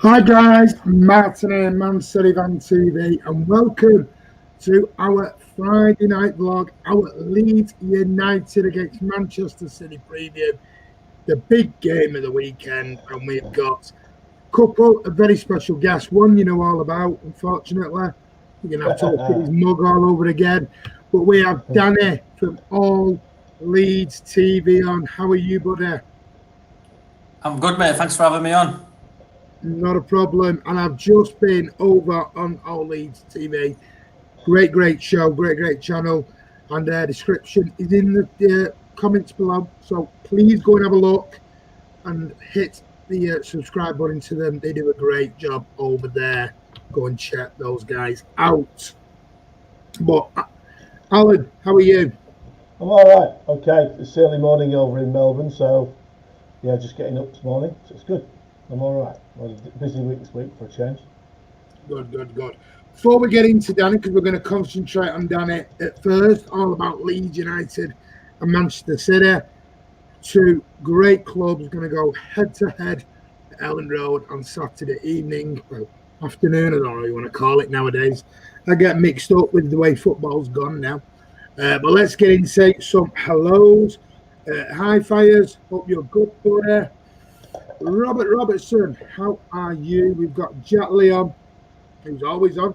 Hi guys, Martin here, mcfcfantv, and welcome to our Friday night vlog, our Leeds United against Manchester City preview, the big game of the weekend, and we've got a couple of very special guests. One you know all about, unfortunately. We're going to have to talk his mug all over again, but we have Danny from All Leeds TV on. How are you, buddy? I'm good, mate. Thanks for having me on. Not a problem. And I've just been over on All Leeds TV. Great show, great channel. And their description is in the comments below. So please go and have a look and hit the subscribe button to them. They do a great job over there. Go and check those guys out. But Alan, how are you? I'm all right. Okay, it's early morning over in Melbourne, so yeah, just getting up this morning, so it's good. I'm all right. Well, it's a busy week this week for a change. Good. Before we get into Danny, because we're going to concentrate on Danny at first, all about Leeds United and Manchester City. Two great clubs going to go head-to-head at Elland Road on Saturday evening, well, afternoon, I don't know what you want to call it nowadays. I get mixed up with the way football's gone now. But let's get into some hellos. Hi, Fires. Hope you're good, buddy. Robert Robertson, how are you? We've got Jack Leon, who's always on.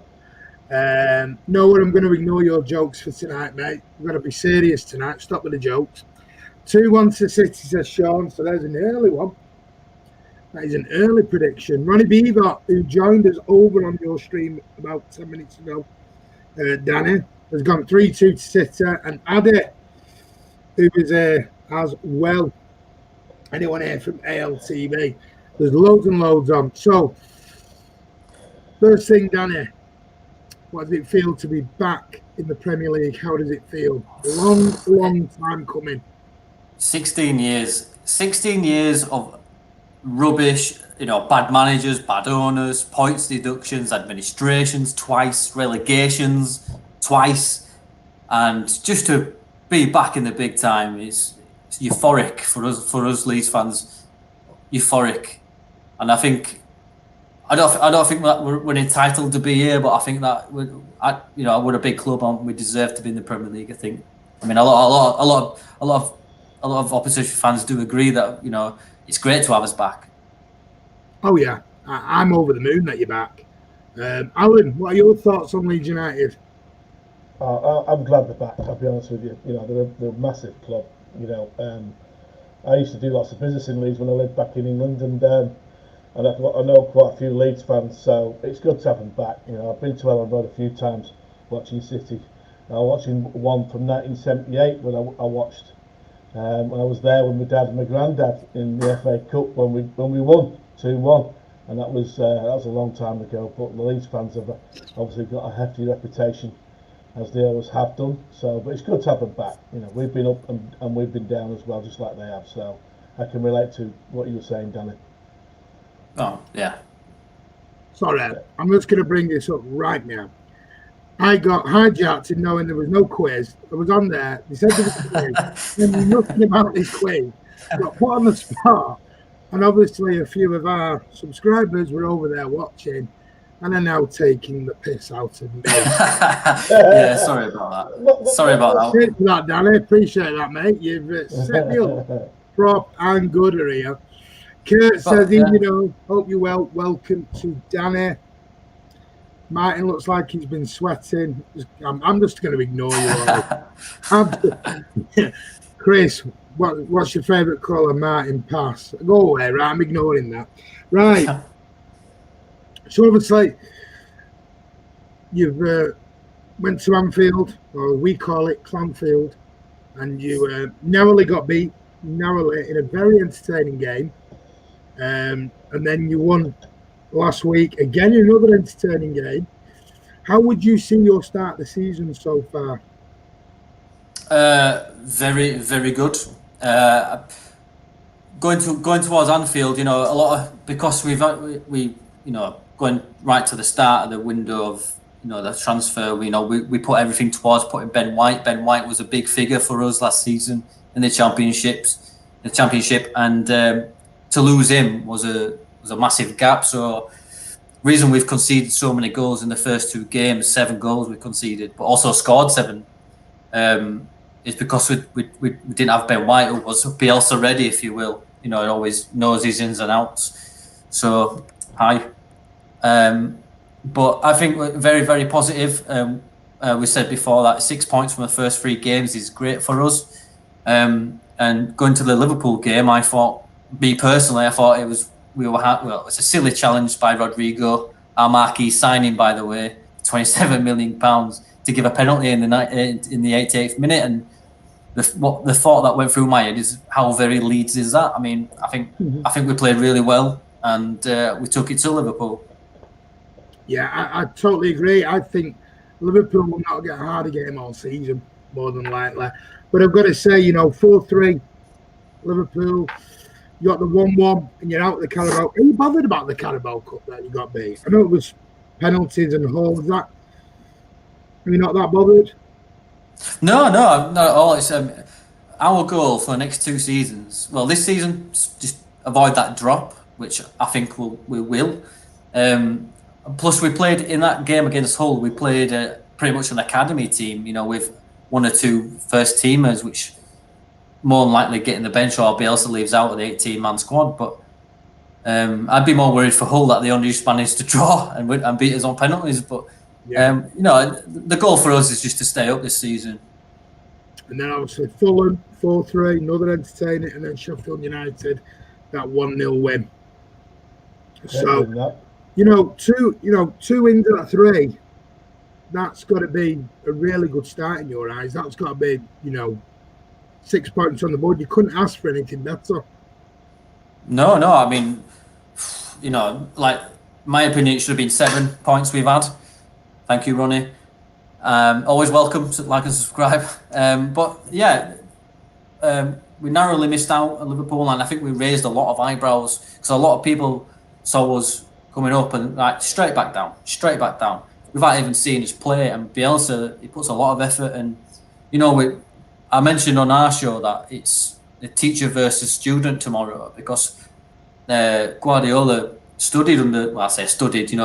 Noah, I'm going to ignore your jokes for tonight, mate. We've got to be serious tonight. Stop with the jokes. 2-1 to City, says Sean. So there's an early one. That is an early prediction. Ronnie Beaver, who joined us over on your stream about 10 minutes ago, Danny, has gone 3-2 to City. And Addy, who is as well. Anyone here from ALTV? There's loads and loads on. So, first thing, Danny, what does it feel to be back in the Premier League? How does it feel? Long time coming. 16 years. 16 years of rubbish, bad managers, bad owners, points deductions, administrations twice, relegations twice. And just to be back in the big time is euphoric for us Leeds fans. Euphoric. And I think I don't think that we're entitled to be here, but I think that we're a big club and we deserve to be in the Premier League. I think. I mean, a lot of opposition fans do agree that it's great to have us back. Oh yeah, I'm over the moon that you're back. Alan, what are your thoughts on Leeds United? I'm glad they're back. I'll be honest with you. They're a massive club. I used to do lots of business in Leeds when I lived back in England, and I know quite a few Leeds fans, so it's good to have them back. I've been to Elland Road a few times watching City. I was watching one from 1978 when I watched when I was there with my dad and my granddad in the FA Cup when we won 2-1, and that was a long time ago. But the Leeds fans have obviously got a hefty reputation, as they always have done. So, but it's good to have them back. We've been up and we've been down as well, just like they have. So, I can relate to what you were saying, Danny. Oh, yeah. Sorry, I'm just going to bring this up right now. I got hijacked in knowing there was no quiz. I was on there. They said there was a quiz. And knew nothing about this quiz. Got put on the spot. And obviously, a few of our subscribers were over there watching. And are now taking the piss out of me. Yeah, sorry about that. Sorry about that. Thanks for that, Danny. Appreciate that, mate. You've set me up prop and gooder here. Kurt says, hope you're well. Welcome to Danny. Martin looks like he's been sweating. I'm just going to ignore you all. Chris, what's your favourite colour? Martin, pass. Go away, right? I'm ignoring that. Right. So obviously, you've went to Anfield, or we call it Clanfield, and you narrowly got beat, in a very entertaining game. And then you won last week, again, another entertaining game. How would you see your start of the season so far? Very, very good. Going towards Anfield, a lot of, because we going right to the start of the window of the transfer, we put everything towards putting Ben White. Ben White was a big figure for us last season in the championship, and to lose him was a was a massive gap. So reason we've conceded so many goals in the first 2 games, 7 goals we conceded, but also scored 7, is because we didn't have Ben White, who was Bielsa ready, if you will. You know, he always knows his ins and outs. So, but I think we're very, very positive. We said before that 6 points from the first 3 games is great for us. And going to the Liverpool game, I thought it was it's a silly challenge by Rodrigo, our marquee signing, by the way, £27 million to give a penalty in the 88th minute, and the thought that went through my head is how very Leeds is that. I mean, I think we played really well, and we took it to Liverpool. Yeah, I totally agree. I think Liverpool will not get a harder game all season, more than likely. But I've got to say, 4-3 Liverpool. You got the 1-1 and you're out of the Carabao. Are you bothered about the Carabao Cup that you got beat? I know it was penalties and holds. Are you not that bothered? No, not at all. It's our goal for the next 2 seasons. Well, this season, just avoid that drop, which I think we will. Plus, we played in that game against Hull. We played pretty much an academy team, with 1 or 2 first teamers, which more than likely getting the bench, or Bielsa leaves out of the 18-man squad. But I'd be more worried for Hull that they only just managed to draw and beat us on penalties. But the goal for us is just to stay up this season. And then obviously Fulham 4-3, another entertaining, and then Sheffield United that 1-0 win. So 2 wins out of 3. That's got to be a really good start in your eyes. That's got to be 6 points on the board. You couldn't ask for anything better. No. I mean, like, my opinion, it should have been 7 points we've had. Thank you, Ronnie. Always welcome to like and subscribe. But yeah, we narrowly missed out at Liverpool, and I think we raised a lot of eyebrows because a lot of people saw us coming up and like straight back down, without even seeing us play. And Bielsa, he puts a lot of effort, and I mentioned on our show that it's the teacher versus student tomorrow because Guardiola studied under. Well, I say studied. He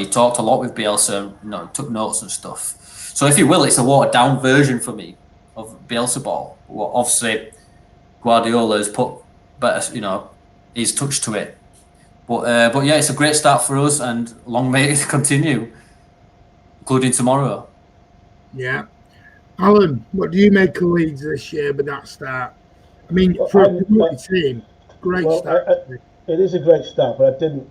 talked a lot with Bielsa. Took notes and stuff. So, if you will, it's a watered down version for me of Bielsa ball. Well, obviously, Guardiola has put better, his touch to it. But yeah, it's a great start for us, and long may it continue, including tomorrow. Yeah. Alan, what do you make of Leeds this year with that start? I mean, for a community team, great start. It is a great start, but I didn't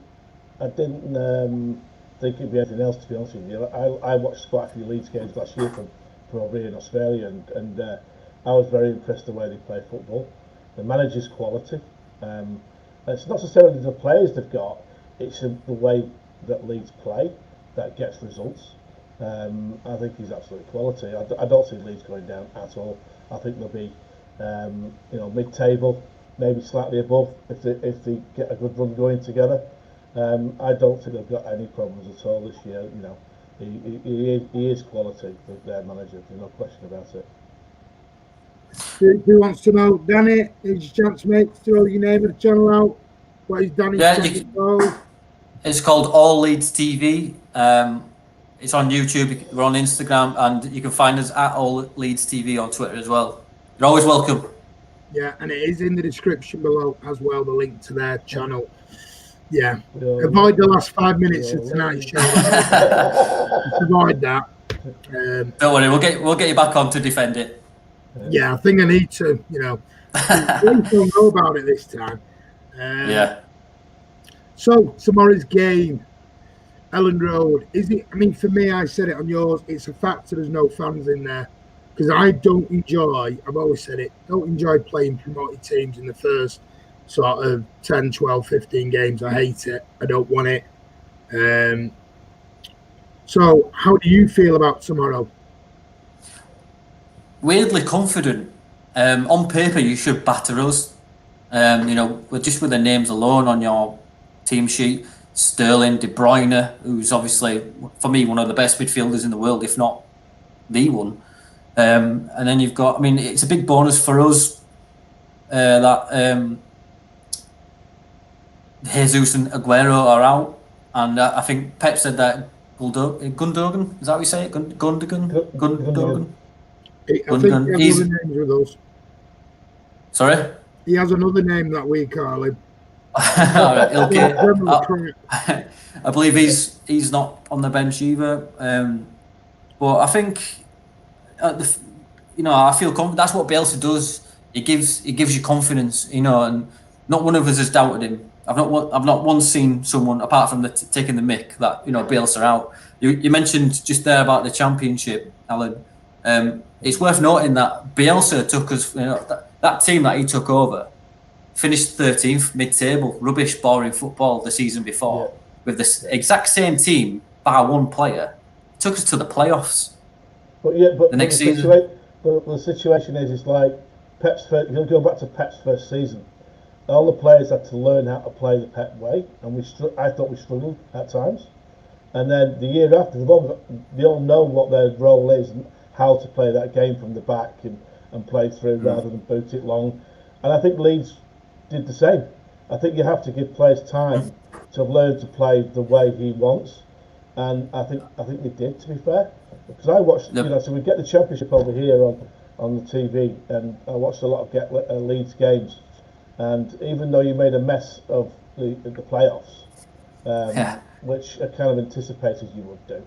think it'd be anything else, to be honest with you. I watched quite a few Leeds games last year from over here in Australia, and I was very impressed the way they play football. The manager's quality. It's not necessarily the players they've got, it's the way that Leeds play that gets results. I think he's absolute quality. I don't see Leeds going down at all. I think they'll be, mid-table, maybe slightly above if they get a good run going together. I don't think they've got any problems at all this year. He is quality, their manager. There's no question about it. Who wants to know? Danny, it's your chance, mate, to throw your name of the channel out. What is Danny's channel called? It's called All Leeds TV. It's on YouTube, we're on Instagram, and you can find us at All Leeds TV on Twitter as well. You're always welcome. Yeah, and it is in the description below as well, the link to their channel. Yeah, avoid the last 5 minutes of tonight's show. Avoid that. Don't worry, we'll get you back on to defend it. Yeah, I think I need to, please don't know about it this time. Yeah. So, tomorrow's game, Elland Road, is it? I mean, for me, I said it on yours, it's a factor there's no fans in there. Because I don't enjoy, I've always said it, don't enjoy playing promoted teams in the first sort of 10, 12, 15 games. I hate it. I don't want it. So, how do you feel about tomorrow? Weirdly confident. On paper, you should batter us. Just with the names alone on your team sheet, Sterling, De Bruyne, who's obviously, for me, one of the best midfielders in the world, if not the one. And then you've got, it's a big bonus for us that Jesus and Aguero are out, and I think Pep said that Gundogan, is that what you say? Gundogan. I think he has Gundogan. other names with us. Sorry. He has another name that we call him. All right, okay. Correct. I believe he's not on the bench either. But I think, I feel confident. That's what Bielsa does. He gives you confidence, and not one of us has doubted him. I've not once seen someone apart from taking the mick that Bielsa out. You mentioned just there about the championship, Alan. It's worth noting that Bielsa took us. That team that he took over finished 13th mid-table, rubbish, boring football the season before, with the exact same team, bar one player. It took us to the playoffs. But the next season. The situation is like Pep's first. You'll go back to Pep's first season. All the players had to learn how to play the Pep way, and I thought we struggled at times. And then the year after, they all know what their role is and how to play that game from the back and play through rather than boot it long. And I think Leeds did the same. I think you have to give players time to learn to play the way he wants, and I think they did, to be fair. Because I watched, so we get the Championship over here on the TV, and I watched a lot of Leeds games. And even though you made a mess of the playoffs, which I kind of anticipated you would do,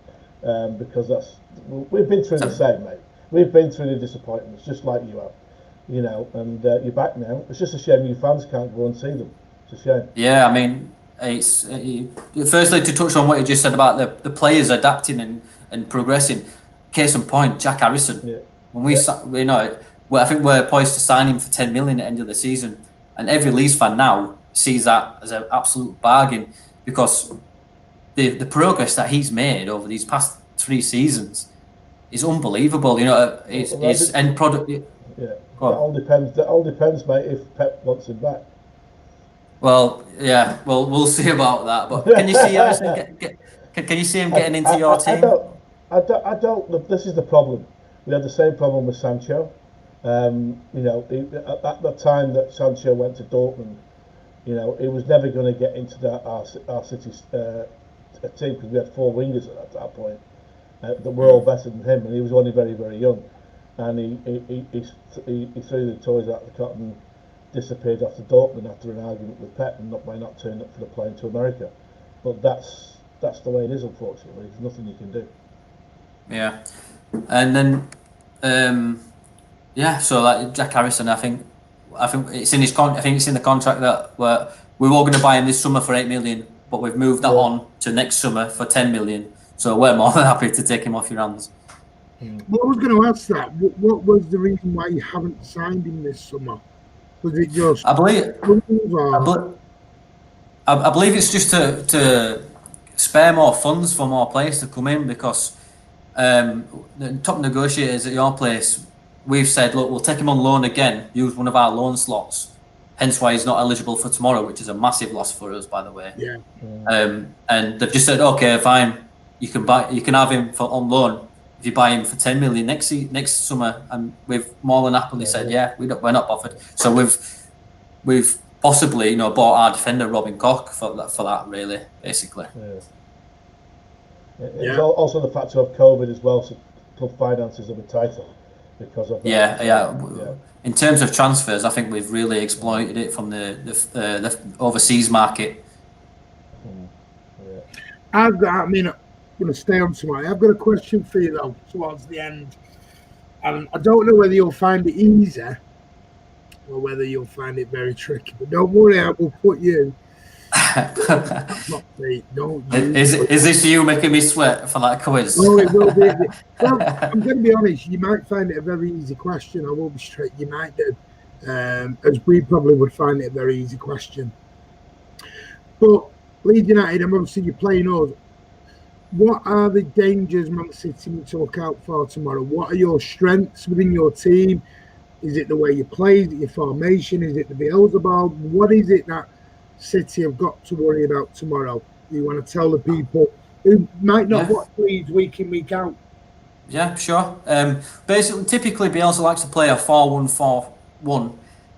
because we've been through the same, mate. We've been through the disappointments, just like you have. And you're back now. It's just a shame you fans can't go and see them. It's a shame. Yeah, I mean, it's firstly to touch on what you just said about the players adapting and progressing. Case in point, Jack Harrison. Yeah. When I think we're poised to sign him for 10 million at the end of the season, and every Leeds fan now sees that as an absolute bargain because the progress that he's made over these past 3 seasons is unbelievable. His end product. Yeah, that all depends. That all depends, mate. If Pep wants him back. Well, yeah. Well, we'll see about that. But can you see Harrison can you see him getting into your team? I don't. This is the problem. We had the same problem with Sancho. At the time that Sancho went to Dortmund, he was never going to get into our City's team because we had 4 wingers at that point that were all better than him, and he was only very, very young. And he threw the toys out of the cot and disappeared off to Dortmund after an argument with Pep and by not turning up for the plane to America. But that's the way it is, unfortunately. There's nothing you can do. Yeah, and then so like Jack Harrison, I think it's in his I think it's in the contract that we were going to buy him this summer for 8 million, but we've moved that on to next summer for 10 million. So we're more than happy to take him off your hands. Well, I was going to ask that. What was the reason why you haven't signed him this summer? Was it just? I believe it's just to spare more funds for more players to come in because the top negotiators at your place, we've said, look, we'll take him on loan again, use one of our loan slots. Hence why he's not eligible for tomorrow, which is a massive loss for us, by the way. Yeah. And they've just said, okay, fine, you can have him on loan. If you buy him for 10 million next summer, and we've more than happily said, we're not bothered. So we've possibly bought our defender Robin Koch for that really, basically. It's also the factor of COVID as well. So club finances are a bit tighter because of that. Yeah. In terms of transfers, I think we've really exploited it from the overseas market. I'm going to stay on tonight. I've got a question for you though towards the end, and I don't know whether you'll find it easy or whether you'll find it very tricky. But don't worry, I will put you. Is this you making me sweat for that quiz? No, it will be. Well, I'm going to be honest. You might find it a very easy question. I will be straight. You might do, as we probably would find it a very easy question. But Leeds United, and obviously you're playing us. What are the dangers Man City need to look out for tomorrow? What are your strengths within your team? Is it the way you play? Is it your formation? Is it the Bielsa ball? What is it that City have got to worry about tomorrow? You want to tell the people who might not watch Leeds week in, week out? Yeah, sure. Basically, typically Bielsa likes to play a 4-1-4-1.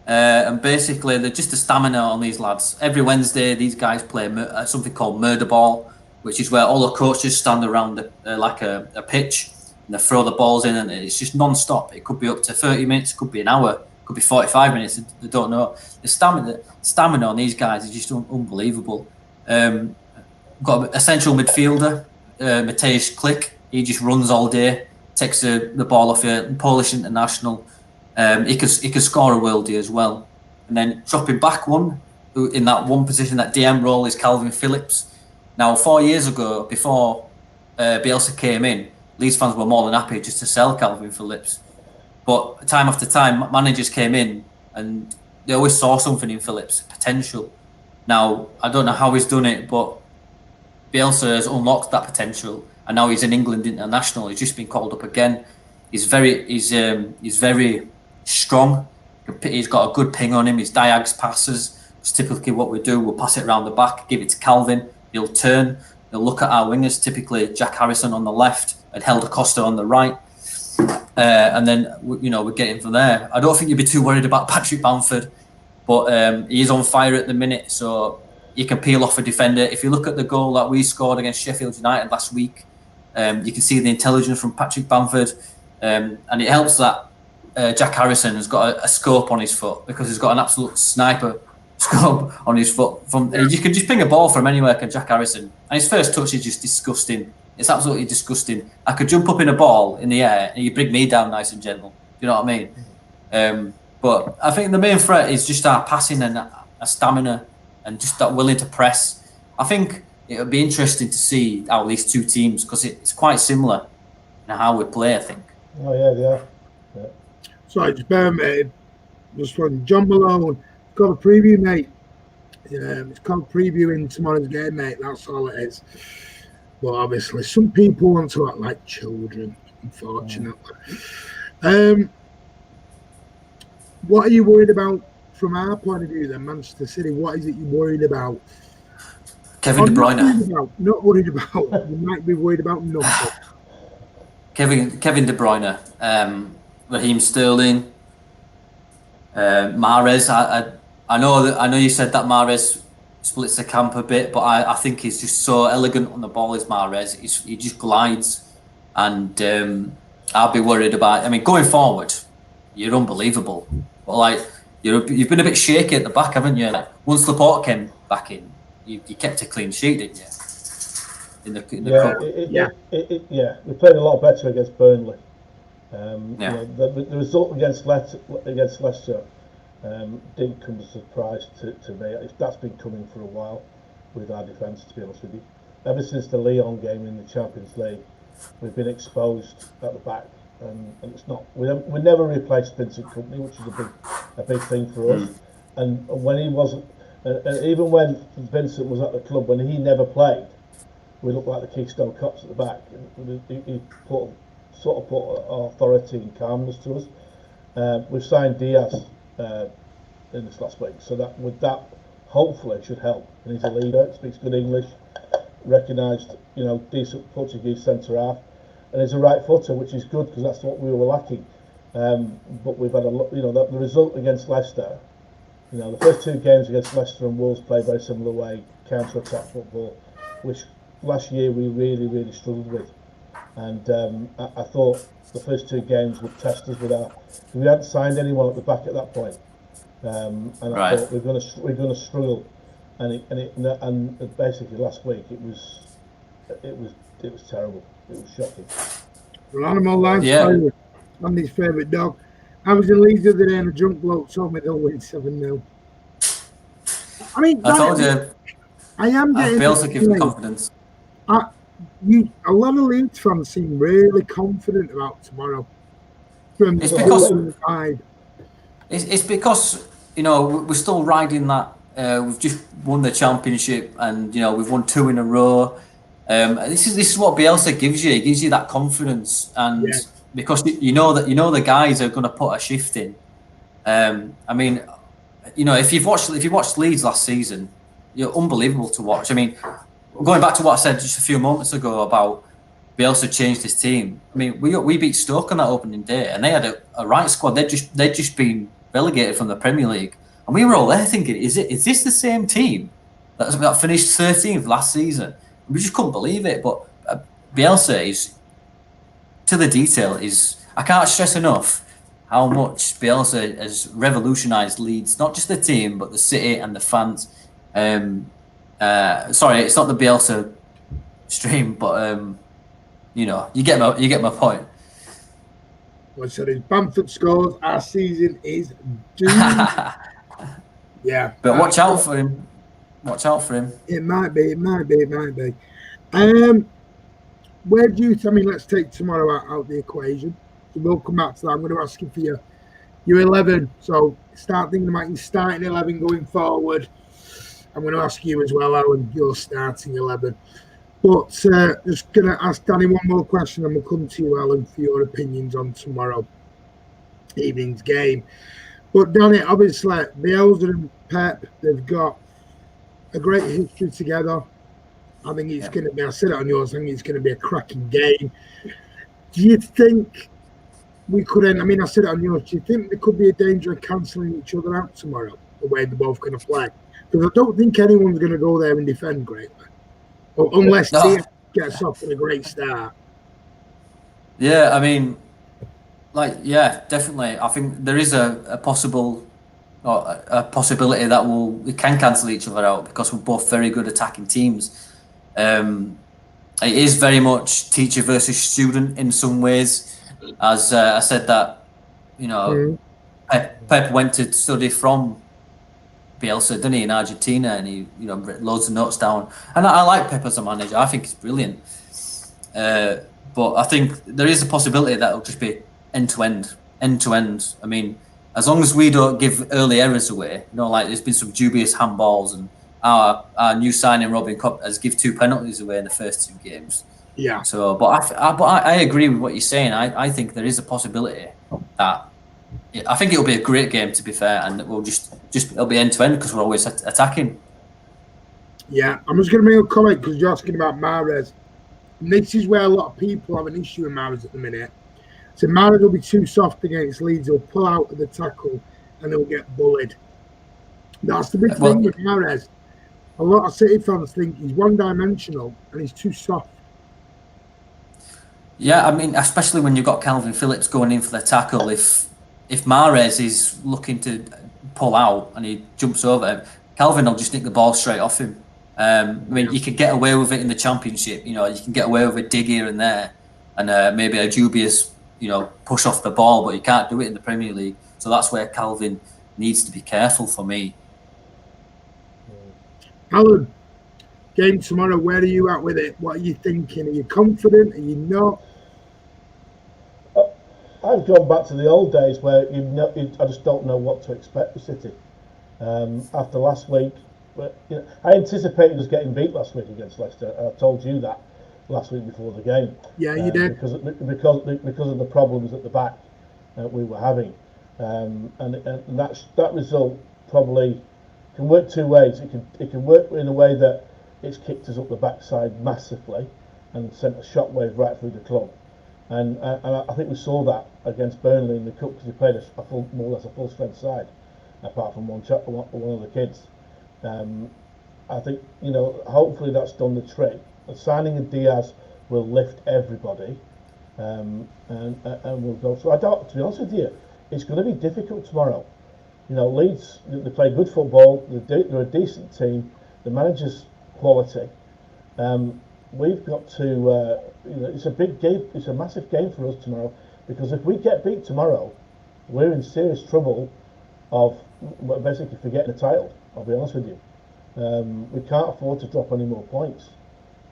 And basically, they're just the stamina on these lads. Every Wednesday, these guys play something called murder ball, which is where all the coaches stand around like a pitch and they throw the balls in, and it's just non-stop. It could be up to 30 minutes, it could be an hour, it could be 45 minutes. I don't know. The stamina on these guys is just unbelievable. Got a central midfielder, Mateusz Klich. He just runs all day, takes the ball off a Polish international. He could score a worldie as well. And then dropping back one, in that one position, that DM role, is Calvin Phillips. Now, 4 years ago, before Bielsa came in, Leeds fans were more than happy just to sell Calvin Phillips. But time after time, managers came in and they always saw something in Phillips, potential. Now, I don't know how he's done it, but Bielsa has unlocked that potential, and now he's an England international. He's just been called up again. He's very strong. He's got a good ping on him. His diags passes. It's typically what we do. We'll pass it around the back, give it to Calvin. He'll turn. He'll look at our wingers, typically Jack Harrison on the left and Helder Costa on the right. And then, we're getting from there. I don't think you'd be too worried about Patrick Bamford, but he's on fire at the minute, so you can peel off a defender. If you look at the goal that we scored against Sheffield United last week, you can see the intelligence from Patrick Bamford, and it helps that Jack Harrison has got a scope on his foot, because he's got an absolute sniper scope on his foot. You can just ping a ball from anywhere, can Jack Harrison, and his first touch is just disgusting. It's absolutely disgusting. I could jump up in a ball in the air and you bring me down nice and gentle. You know what I mean? But I think the main threat is just our passing and our stamina and just that willing to press. I think it would be interesting to see how these two teams, because it's quite similar in how we play, I think. Oh, yeah, they are. Yeah. Sorry, just bear with me. Just from John Malone. Got a preview, mate. It's called previewing tomorrow's game, mate. That's all it is. But obviously, some people want to act like children, unfortunately. What are you worried about from our point of view then, Manchester City? What is it you're worried about? Kevin De Bruyne. Not worried about. You might be worried about nothing. Kevin De Bruyne, Raheem Sterling, Mahrez. I know you said that Mahrez splits the camp a bit, but I think he's just so elegant on the ball as Mahrez. He just glides, and I'll be worried about. I mean, going forward, you're unbelievable. But like you've been a bit shaky at the back, haven't you? Like, once Laporte came back in, you kept a clean sheet, didn't you? In the cup. We played a lot better against Burnley. The result against Leicester didn't come as a surprise to me. That's been coming for a while with our defence, to be honest with you. Ever since the Lyon game in the Champions League, we've been exposed at the back, and it's not. We never replaced Vincent Kompany, which is a big thing for us. And when he wasn't, and even when Vincent was at the club, when he never played, we looked like the Keystone Cops at the back. He sort of put authority and calmness to us. We've signed Diaz in this last week, so that hopefully should help. And he's a leader, speaks good English, recognised, decent Portuguese centre half, and he's a right footer, which is good because that's what we were lacking. But we've had the result against Leicester. The first two games against Leicester and Wolves played very similar way, counter-attack football, which last year we really, really struggled with. And I thought the first two games would test us we hadn't signed anyone at the back at that point, and I thought we're going to struggle. And basically last week it was terrible. It was shocking. Well, Animal Life, Andy's favourite dog. I was in Leeds the other day and a drunk bloke told me they'll win 7-0. I mean, I told you. I am getting. Bielsa gives me confidence. A lot of Leeds fans seem really confident about tomorrow. It's because we're still riding that. We've just won the championship, and we've won 2 in a row. This is what Bielsa gives you. He gives you that confidence, and because you know the guys are going to put a shift in. I mean, if you've watched Leeds last season, you're unbelievable to watch. I mean, going back to what I said just a few moments ago about Bielsa changed his team. I mean, we beat Stoke on that opening day, and they had a right squad. They'd just been relegated from the Premier League, and we were all there thinking, is this the same team that finished 13th last season? We just couldn't believe it. But Bielsa is to the detail. I can't stress enough how much Bielsa has revolutionised Leeds, not just the team, but the city and the fans. Sorry, it's not the Bielsa stream, but you know, you get my point. Well, so if Bamford scores, our season is doomed. Yeah, but watch out for him. Watch out for him. It might be. Where do you? I mean, let's take tomorrow out the equation. So we'll come back to that. I'm going to ask you for your 11. So start thinking about your starting 11 going forward. I'm going to ask you as well, Alan, your starting 11. But just going to ask Danny one more question, and we'll come to you, Alan, for your opinions on tomorrow evening's game. But Danny, obviously, Bielsa and Pep, they've got a great history together. I think it's going to be, I said it on yours, I think it's going to be a cracking game. Do you think we could end, I mean, I said it on yours, do you think there could be a danger of cancelling each other out tomorrow, the way they're both going to play? Because I don't think anyone's going to go there and defend greatly. Unless Tia gets off with a great start. Yeah, I mean, definitely. I think there is a possibility that we can cancel each other out because we're both very good attacking teams. It is very much teacher versus student in some ways. As I said that, you know, Pep went to study from Bielsa, didn't he, in Argentina, and he, you know, wrote loads of notes down. And I like Pep as a manager. I think he's brilliant. But I think there is a possibility that it'll just be end to end. I mean, as long as we don't give early errors away, you know, like there's been some dubious handballs, and our new signing Robin Kopp has give 2 penalties away in the first 2 games. Yeah. So, but I agree with what you're saying. I think there is a possibility that. I think it'll be a great game, to be fair, and we'll just it'll be end to end because we're always attacking. Yeah, I'm just going to make a comment because you're asking about Mahrez. And this is where a lot of people have an issue with Mahrez at the minute. So Mahrez will be too soft against Leeds. He'll pull out of the tackle and he'll get bullied. That's the big thing with Mahrez. A lot of City fans think he's one-dimensional and he's too soft. Yeah, I mean, especially when you've got Calvin Phillips going in for the tackle. If Mahrez is looking to pull out and he jumps over him, Calvin will just nick the ball straight off him. I mean, you can get away with it in the Championship. You know, you can get away with a dig here and there, and maybe a dubious, you know, push off the ball, but you can't do it in the Premier League. So that's where Calvin needs to be careful for me. Alan, game tomorrow, where are you at with it? What are you thinking? Are you confident? Are you not? I've gone back to the old days where I just don't know what to expect with City. After last week, I anticipated us getting beat last week against Leicester. I told you that last week before the game. Yeah, you did. Because of the problems at the back we were having, and that result probably can work 2 ways. It can work in a way that it's kicked us up the backside massively and sent a shockwave right through the club. And I think we saw that against Burnley in the cup because we played more or less a full strength side, apart from one of the kids. I think, you know, hopefully that's done the trick. The signing of Diaz will lift everybody, and we'll go. So to be honest with you, it's going to be difficult tomorrow. You know, Leeds, they play good football. They're a decent team. The manager's quality. We've got to, you know, it's a big game. It's a massive game for us tomorrow because if we get beat tomorrow, we're in serious trouble of basically forgetting the title. I'll be honest with you. We can't afford to drop any more points.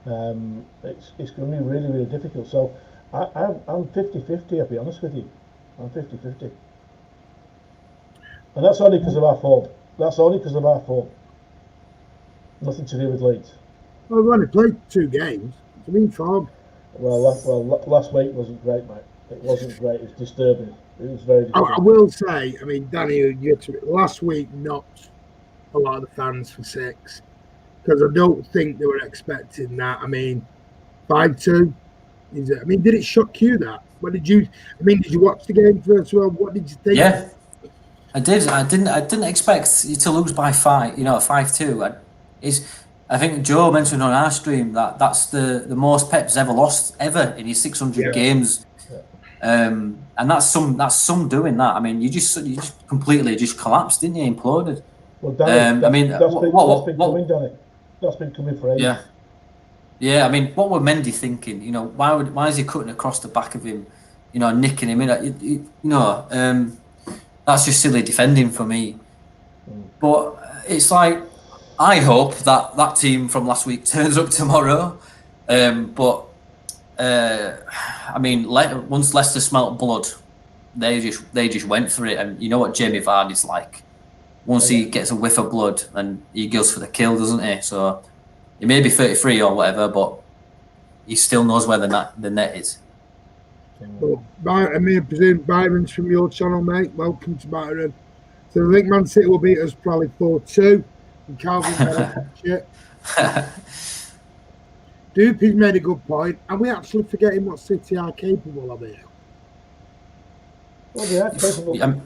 It's going to be really, really difficult. So I'm 50-50. I'll be honest with you. I'm 50-50. And that's only because of our form. Nothing to do with Leeds. Well, we've only played 2 games. It's mean form. Well, last week wasn't great, mate. It wasn't great. It's disturbing. It was very disturbing. I will say, I mean, Danny, last week knocked a lot of the fans for 6 because I don't think they were expecting that. I mean, 5-2. I mean, did it shock you that? Did you watch the game first of all? What did you think? Yeah. I did. I didn't expect you to lose by 5-2. I think Joe mentioned on our stream that that's the most Pep's ever lost ever in his 600 games. And that's some doing that. I mean, you just completely just collapsed, didn't you? Imploded. Well, Danny, I mean, that's been coming, Danny. That's been coming for ages. Yeah. Yeah, I mean, what were Mendy thinking? You know, why is he cutting across the back of him? You know, nicking him in. That's just silly defending for me. But it's like, I hope that team from last week turns up tomorrow. But I mean, once Leicester smelt blood, they just went for it. And you know what Jamie Vardy's like. Once he gets a whiff of blood, then he goes for the kill, doesn't he? So he may be 33 or whatever, but he still knows where the net is. Well, I presume Byron's from your channel, mate. Welcome to Byron. So I think Man City will beat us probably 4-2. And Calvin shit. Doopy's made a good point. Are we actually forgetting what City are capable of here? Well, they are capable.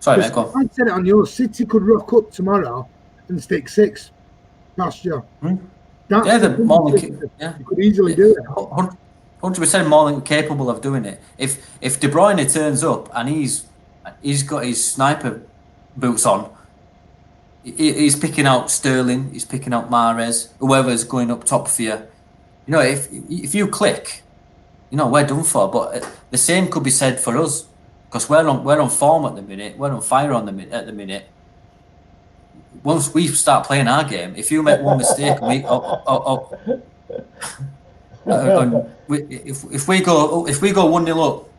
Sorry, mate, go on. I said it on yours. City could rock up tomorrow and stick 6 past you. You could easily do it. 100% more than capable of doing it. If De Bruyne turns up and he's got his sniper boots on, he's picking out Sterling, he's picking out Mahrez, whoever's going up top for you. You know, if you click, you know, we're done for. But the same could be said for us, because we're on form at the minute. We're on fire at the minute. Once we start playing our game, if you make one mistake, if we go 1-0 up,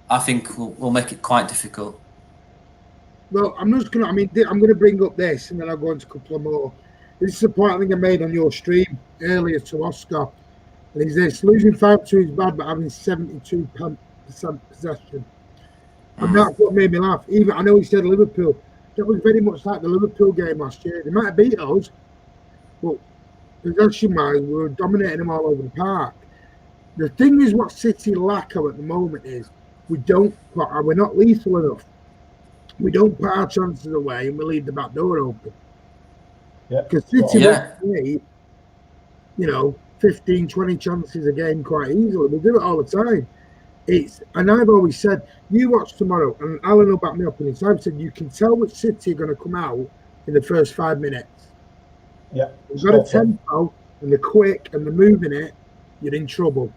I think we'll make it quite difficult. Well, I'm gonna bring up this, and then I'll go into a couple of more. This is the point I think I made on your stream earlier to Oscar, and he's this: losing 5-2 is bad, but having 72% possession, and that's what made me laugh. Even I know he said Liverpool. That was very much like the Liverpool game last year. They might have beat us, but possession-wise, we were dominating them all over the park. The thing is, what City lack of at the moment is we're not lethal enough. We don't put our chances away and we leave the back door open. Because City will play, 15, 20 chances a game quite easily. They do it all the time. And I've always said, you watch tomorrow, and Alan will back me up on this. I've said you can tell which City are going to come out in the first 5 minutes. Yeah. They've got a tempo, and they're quick, and they're moving it, you're in trouble.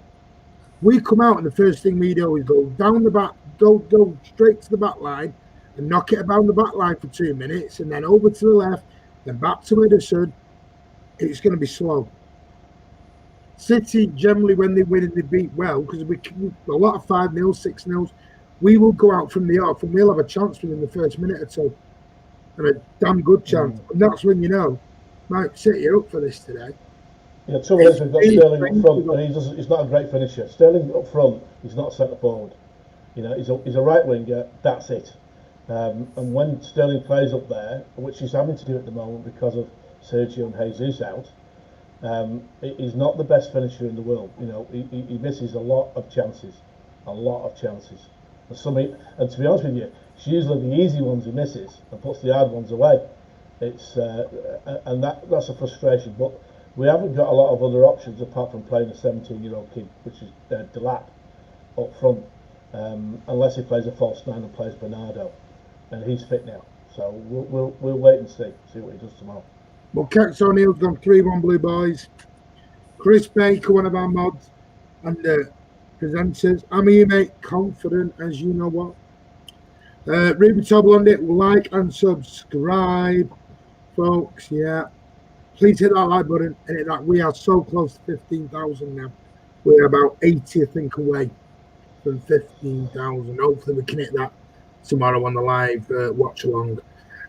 We come out, and the first thing we do is go down the back, go straight to the back line, and knock it around the back line for 2 minutes, and then over to the left, then back to Ederson. It's going to be slow. City, generally, when they win and they beat well, because a lot of 5-0, 6-0, we will go out from the off and we'll have a chance within the first minute or two. And a damn good chance. And that's when you know, might City are up for this today. Yeah, trouble is we've got Sterling up front, and he's not a great finisher. Sterling up front, he's not a centre forward. You know, he's a right winger, that's it. And when Sterling plays up there, which he's having to do at the moment because of Sergio and Jesus out, he's not the best finisher in the world. You know, he misses a lot of chances. And to be honest with you, it's usually the easy ones he misses and puts the hard ones away. It's and that's a frustration. But we haven't got a lot of other options apart from playing a 17-year-old kid, which is Delap up front, unless he plays a false 9 and plays Bernardo, and he's fit now. So we'll wait and see what he does tomorrow. Well, Cax O'Neill's gone 3-1 Blue Boys. Chris Baker, one of our mods, and presenters. I'm here, mate, confident as you know what. Ruby Tobble on it, like and subscribe, folks. Yeah, please hit that like button and hit that. We are so close to 15,000 now. We're about 80, I think, away from 15,000. Hopefully, we can hit that tomorrow on the live watch along.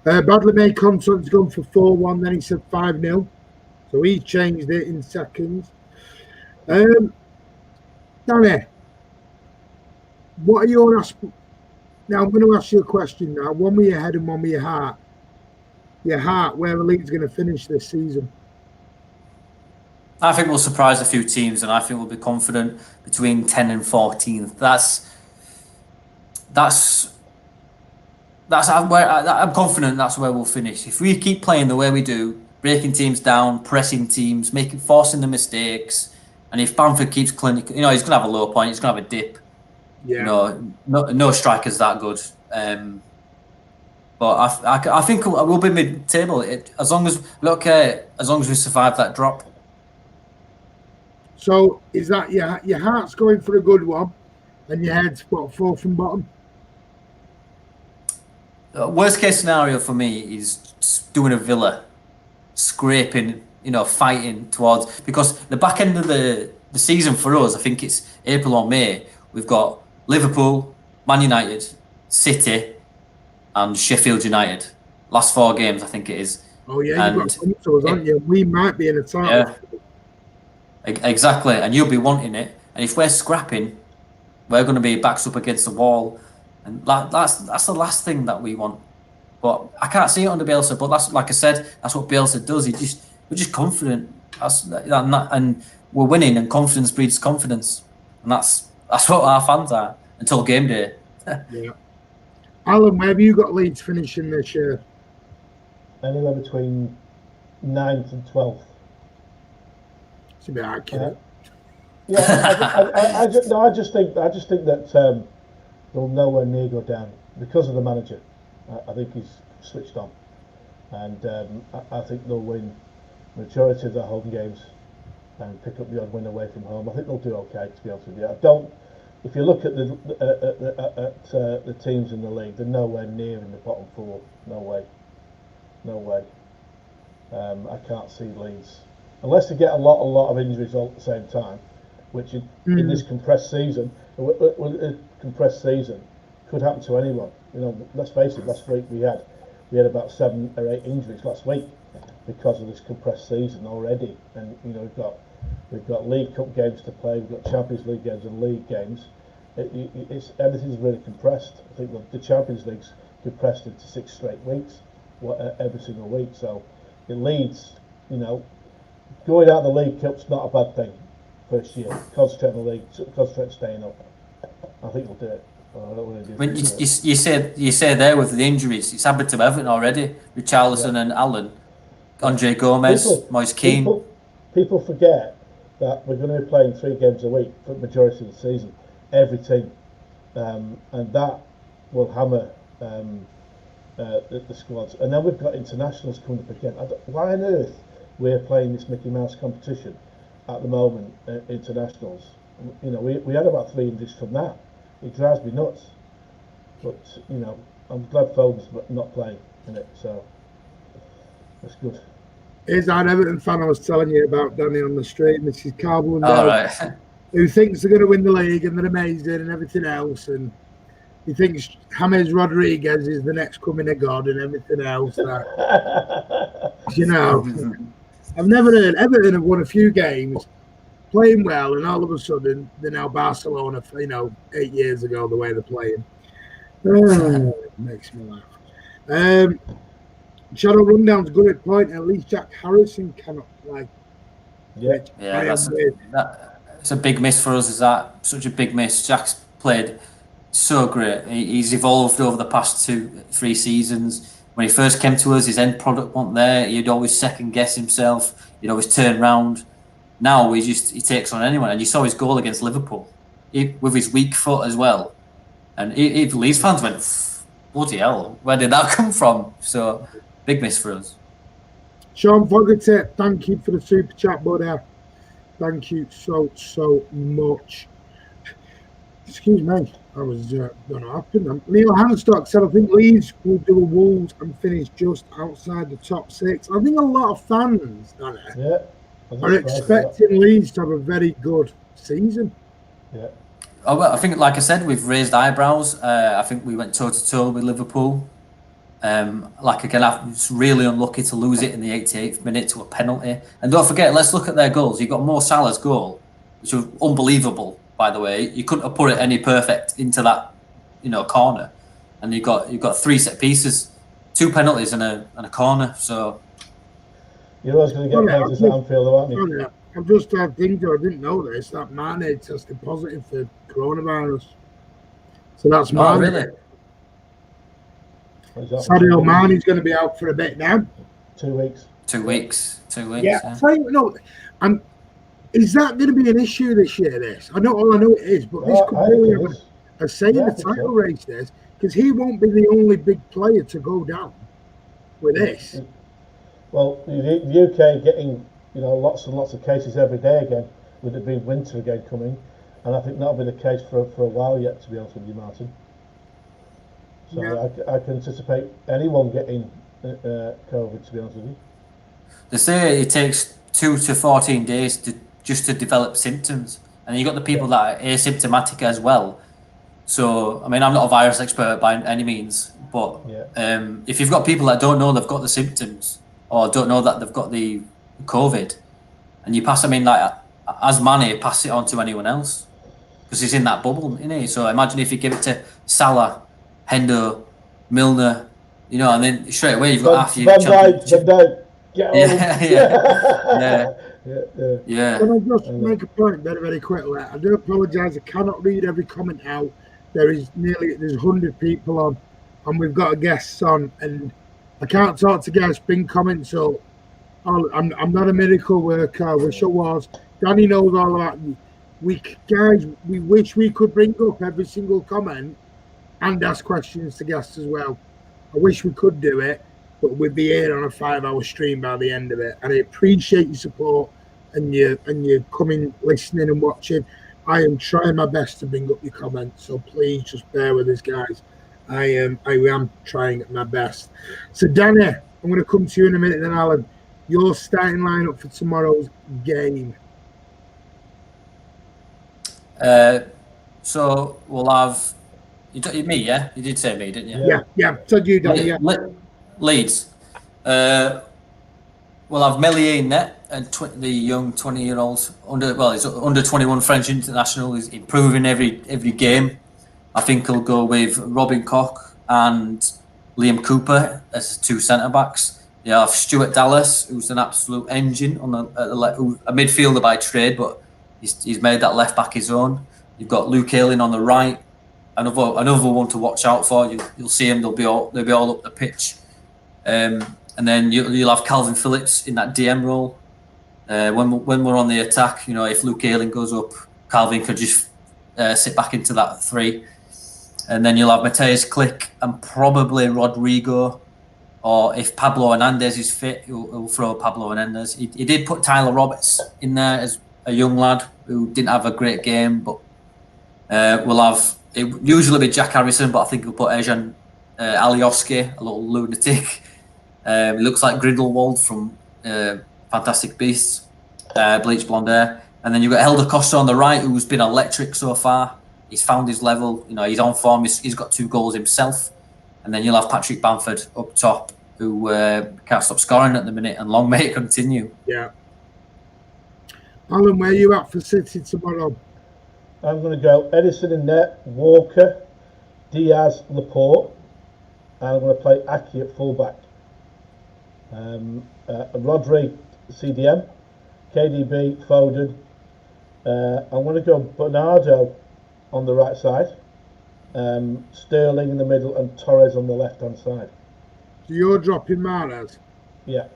Badly made content's gone for 4-1. Then he said 5-0, so he changed it in seconds. Danny, what are your aspirations? Now, I'm going to ask you a question now. One with your head and one with your heart. Your heart, where the league's going to finish this season? I think we'll surprise a few teams, and I think we'll be confident between 10 and 14th. That's I'm confident that's where we'll finish. If we keep playing the way we do, breaking teams down, pressing teams, forcing the mistakes, and if Bamford keeps clinical, he's going to have a low point, he's going to have a dip. Yeah. No striker's that good. But I think we'll be mid-table as long as we survive that drop. So is that your heart's going for a good one, and your head's fourth from bottom? Worst case scenario for me is doing a Villa, scraping, fighting towards, because the back end of the season for us, I think it's April or May. We've got Liverpool, Man United, City, and Sheffield United. Last 4 games, I think it is. Oh yeah, you've got Hunters, aren't you? We might be in a title. Yeah, exactly, and you'll be wanting it. And if we're scrapping, we're going to be backs up against the wall, and that's the last thing that we want. But I can't see it under Bielsa. But that's, like I said, that's what Bielsa does. We're just confident. And we're winning, and confidence breeds confidence, and that's what our fans are until game day. Yeah. Alan, where have you got Leeds finishing this year? Anywhere between 9th and 12th. It's a bit accurate. I just think that they'll nowhere near go down because of the manager. I think he's switched on, and I think they'll win majority of their home games and pick up the odd win away from home. I think they'll do okay, to be honest with you. If you look at the teams in the league, they're nowhere near in the bottom 4. No way. I can't see Leeds unless they get a lot of injuries all at the same time, which in this compressed season could happen to anyone. Let's face it. Last week we had about 7 or 8 injuries last week because of this compressed season already, and we've got League Cup games to play, we've got Champions League games and league games. Everything's really compressed. I think the Champions League's compressed into 6 straight weeks, every single week. So it leads, going out of the League Cup's not a bad thing. First year, concentrate on the league, concentrate on staying up. I think we'll do it. When you say there with the injuries, it's happened to Everton already with Charlison and Allen, Andre Gomez, Moise Keane. People forget that we're going to be playing 3 games a week for the majority of the season, every team, and that will hammer the squads. And then we've got internationals coming up again. Why on earth we're playing this Mickey Mouse competition at the moment, internationals? We had about 3 injuries from that. It drives me nuts. But I'm glad Foden's not playing in it, so that's good. Here's that Everton fan I was telling you about, Danny, on the street, Mrs. Carboon, Right. who thinks they're going to win the league and they're amazing and everything else, and he thinks James Rodriguez is the next coming of God and everything else. I've never heard Everton have won a few games, playing well, and all of a sudden they're now Barcelona. 8 years ago, the way they're playing, it makes me laugh. Shadow Rundown's good at point. At least Jack Harrison cannot play. It's a big miss for us. Is that such a big miss? Jack's played so great. He's evolved over the past 2-3 seasons. When he first came to us, his end product wasn't there. He'd always second guess himself. He'd always turn round. Now he takes on anyone. And you saw his goal against Liverpool with his weak foot as well. And Leeds fans went, bloody hell, where did that come from? So big miss for us. Sean Fogarty, thank you for the super chat, buddy. Thank you so much. Excuse me, I was going to happen. Neil Hanstock said, I think Leeds will do a Wolves and finish just outside the top 6. I think a lot of fans, are expecting Leeds to have a very good season. Yeah. Oh, well, I think, like I said, we've raised eyebrows. I think we went toe-to-toe with Liverpool. Again, I was really unlucky to lose it in the 88th minute to a penalty. And don't forget, let's look at their goals. You got Mo Salah's goal, which was unbelievable, by the way. You couldn't have put it any perfect into that, corner. And you got 3 set pieces, 2 penalties and a corner. So you're always going to get penalties at Anfield, aren't you? I've just I didn't know this, that Mane tested positive for coronavirus. So that's Mane. Oh, really? Sadio Mane's going to be out for a bit now. 2 weeks. 2 weeks. 2 weeks. Yeah. No, and is that going to be an issue this year? This I know it is, but this could really have a say in the title race. This because he won't be the only big player to go down with this. Well, the UK getting lots and lots of cases every day again, with it being winter again coming, and I think that'll be the case for a while yet, to be honest with you, Martin. So I can anticipate anyone getting COVID, to be honest with you. They say it takes 2 to 14 days to develop symptoms, and you got the people that are asymptomatic as well. So I mean, I'm not a virus expert by any means, but if you've got people that don't know they've got the symptoms or don't know that they've got the COVID, and you pass them in, like as Mane, pass it on to anyone else because he's in that bubble, isn't he? So imagine if you give it to Salah, Hendo, Milner, and then straight away you've got half your Yeah. Can I just make a point very, very quickly? I do apologise. I cannot read every comment out. There's 100 people on, and we've got guests on, and I can't talk to guests. Been comments, so I'm not a miracle worker. I wish I was. Danny knows all about you. We wish we could bring up every single comment and ask questions to guests as well. I wish we could do it, but we'd be here on a 5-hour stream by the end of it. And I appreciate your support and you coming, listening and watching. I am trying my best to bring up your comments, so please just bear with us, guys. I am trying my best. So Danny, I'm going to come to you in a minute then, Alan. Your starting lineup for tomorrow's game. So we'll have me, yeah? You did say me, didn't you? Yeah. Said you, Danny. Leeds. We'll have Meslier in net, and the young 20-year-old he's under 21 French international. He's improving every game. I think he'll go with Robin Koch and Liam Cooper as 2 centre backs. You have Stuart Dallas, who's an absolute engine who's a midfielder by trade, but he's made that left back his own. You've got Luke Ayling on the right, another one to watch out for. You'll see him; they'll be all up the pitch. And then you'll have Calvin Phillips in that DM role. When we're on the attack, if Luke Ayling goes up, Calvin could just sit back into that 3. And then you'll have Mateus Click and probably Rodrigo, or if Pablo Hernandez is fit, he'll throw Pablo Hernandez. He did put Tyler Roberts in there as a young lad who didn't have a great game, but we'll have it usually be Jack Harrison, but I think we'll put Ejan Alioski, a little lunatic. He looks like Grindelwald from Fantastic Beasts, bleach blonde hair. And then you've got Helder Costa on the right, who's been electric so far. He's found his level. He's on form. He's got 2 goals himself. And then you'll have Patrick Bamford up top, who can't stop scoring at the minute, and long may it continue. Yeah. Alan, where are you at for City tomorrow? I'm going to go Edison in net, Walker, Diaz, Laporte, and I'm going to play Aki at fullback. Rodri, CDM, KDB, Foden. I'm going to go Bernardo on the right side, Sterling in the middle, and Torres on the left-hand side. So you're dropping Mahrez? Yeah.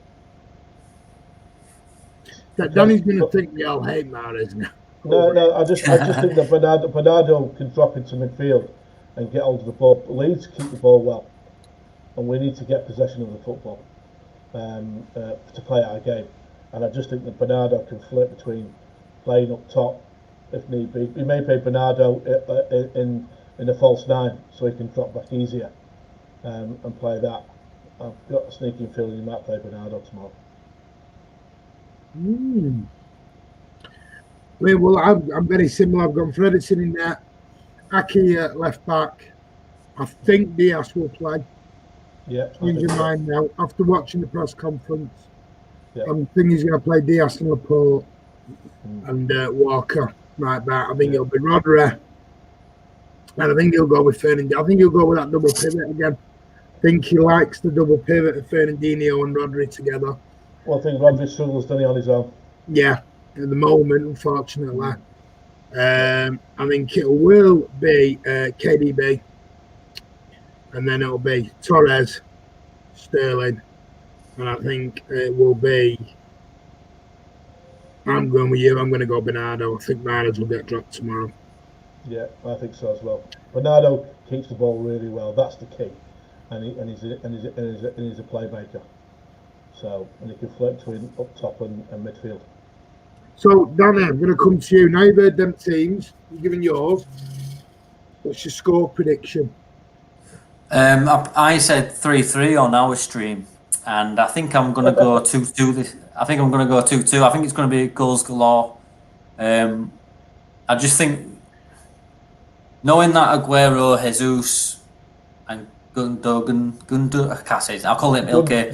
Danny's going to think we all hate Mahrez now. No, I just think that Bernardo can drop into midfield and get hold of the ball. Leeds keep the ball well, and we need to get possession of the football to play our game. And I just think that Bernardo can flirt between playing up top if need be. We may play Bernardo in a false 9 so he can drop back easier and play that. I've got a sneaking feeling he might play Bernardo tomorrow. Well, I'm very similar. I've gone for Edison in there, Aki at left back. I think Diaz will play. Yeah. Changing mind now after watching the press conference. Yeah. I think he's going to play Diaz and Laporte and Walker right back. I think it'll be Rodri, and I think he'll go with Fernandinho. I think he'll go with that double pivot again. I think he likes the double pivot of Fernandinho and Rodri together. Well, I think Rodri struggles, doesn't he, on his own? Yeah, at the moment, unfortunately. I think it will be KDB. and then it'll be Torres, Sterling, and I think it will be. I'm going with you. I'm going to go Bernardo. I think Bernardo will get dropped tomorrow. Yeah, I think so as well. Bernardo keeps the ball really well. That's the key, and he's a playmaker. So, and he can float between up top and midfield. So, Danny, I'm going to come to you. Now you've heard them teams. You're giving yours. What's your score prediction? I said 3-3 on our stream, and I think I'm going to go 2-2. I think I'm going to go 2-2. I think it's going to be goals galore. I just think, knowing that Aguero, Jesus, and Gundogan, I can't say it. I'll call it okay.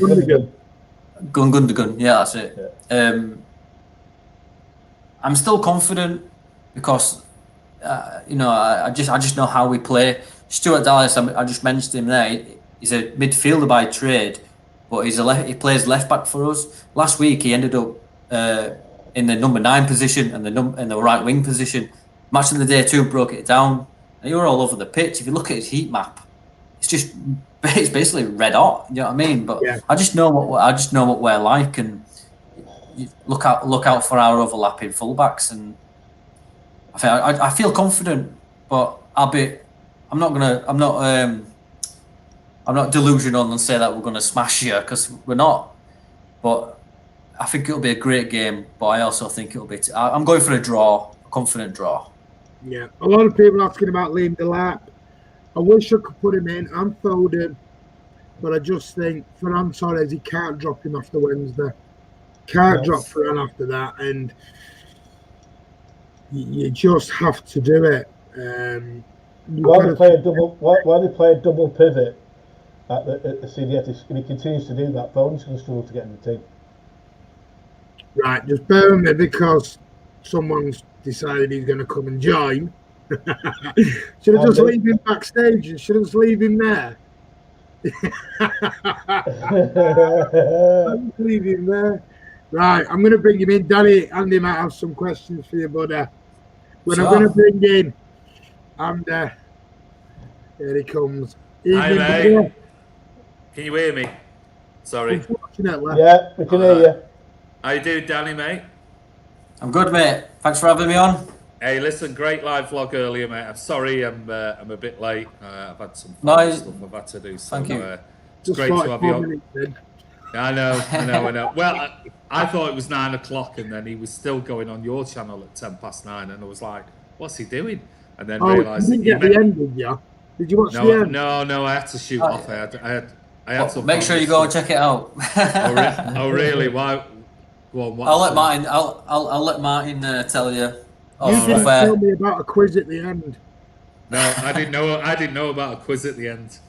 Gundogan. Yeah, that's it. Yeah. I'm still confident because I just know how we play. Stuart Dallas, I just mentioned him there. He's a midfielder by trade, but he plays left back for us. Last week he ended up in the number 9 position and in the right wing position. Match of the day 2 broke it down, and he were all over the pitch. If you look at his heat map, it's basically red hot. You know what I mean? But yeah. I just know what we're like, and look out for our overlapping fullbacks, and I feel confident, but I'm not delusional and say that we're going to smash you, because we're not. But I think it'll be a great game. But I also think it'll be. I'm going for a confident draw. Yeah, a lot of people asking about Liam Delap. I wish I could put him in and Foden, but I just think Ferran Torres, he can't drop him after Wednesday. Can't drop Ferran after that, and you just have to do it. Why they play a double pivot at the CDF, and he continues to do that, Foden's going to struggle to get in the team. Right, just bear with me because someone's decided he's going to come and join. Should I just leave him backstage and should I just leave him there? Leave him there. Right, I'm going to bring him in. Danny, Andy might have some questions for you, but when I'm going to bring in, and here he comes. Hi, mate. Can you hear me? Sorry. Unfortunately. Yeah, we can hear you. How you doing, Danny, mate? I'm good, mate. Thanks for having me on. Hey, listen, great live vlog earlier, mate. I'm sorry I'm a bit late. I've had some stuff I've had to do. So, thank you. It's great to have you on. I know. Well, I thought it was 9 o'clock, and then he was still going on your channel at 9:10, and I was like, "What's he doing?" And then realised you didn't get the end, did you? Did you watch the end? No, I had to shoot off. I had to. Make sure you go and check it out. Oh, really? Why? Well, I'll let Martin. I'll let Martin tell you. You didn't tell me about a quiz at the end. No, I didn't know about a quiz at the end.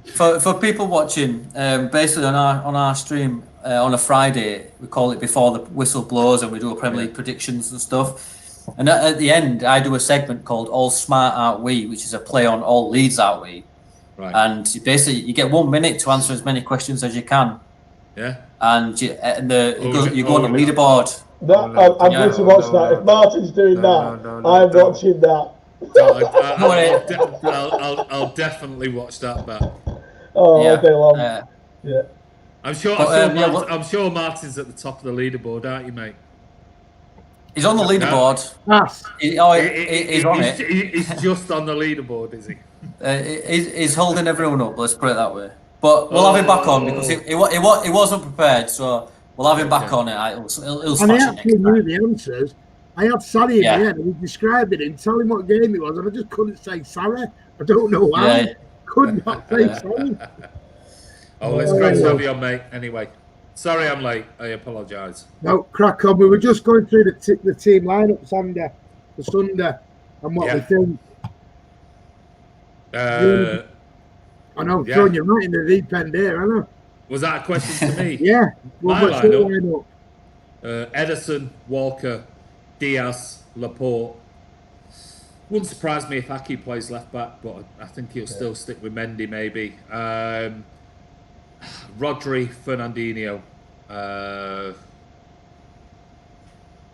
For people watching, basically on our stream on a Friday, we call it Before the Whistle Blows, and we do a Premier League predictions and stuff. And at the end, I do a segment called All Smart Aren't We, which is a play on All Leeds Aren't We. Right. And basically, you get 1 minute to answer as many questions as you can. Yeah. And you go on the leaderboard. I'm going to watch that. If Martin's doing I'm watching that. I'll definitely watch that back. All day long. Yeah. I'm sure Martin's at the top of the leaderboard, aren't you, mate? He's on the leaderboard. He's on it. He's just on the leaderboard, is he? He's holding everyone up. Let's put it that way. But we'll have him back on because he wasn't prepared. So we'll have him back on it. He'll and I actually knew the answers. I had Sarri in the end, and he described it and tell him what game it was, and I just couldn't say Sarri. I don't know why. Yeah. Could not say Sarri. It's great to have you on, mate. Anyway, sorry I'm late. I apologise. No, crack on. We were just going through the team lineups, Andy, for Sunday, and what we think. I know, throwing you right in the deep end here, I know. Was that a question to me? Yeah. My lineup. Edison, Walker, Diaz, Laporte. Wouldn't surprise me if Aki plays left back, but I think he'll still stick with Mendy maybe. Rodri, Fernandinho,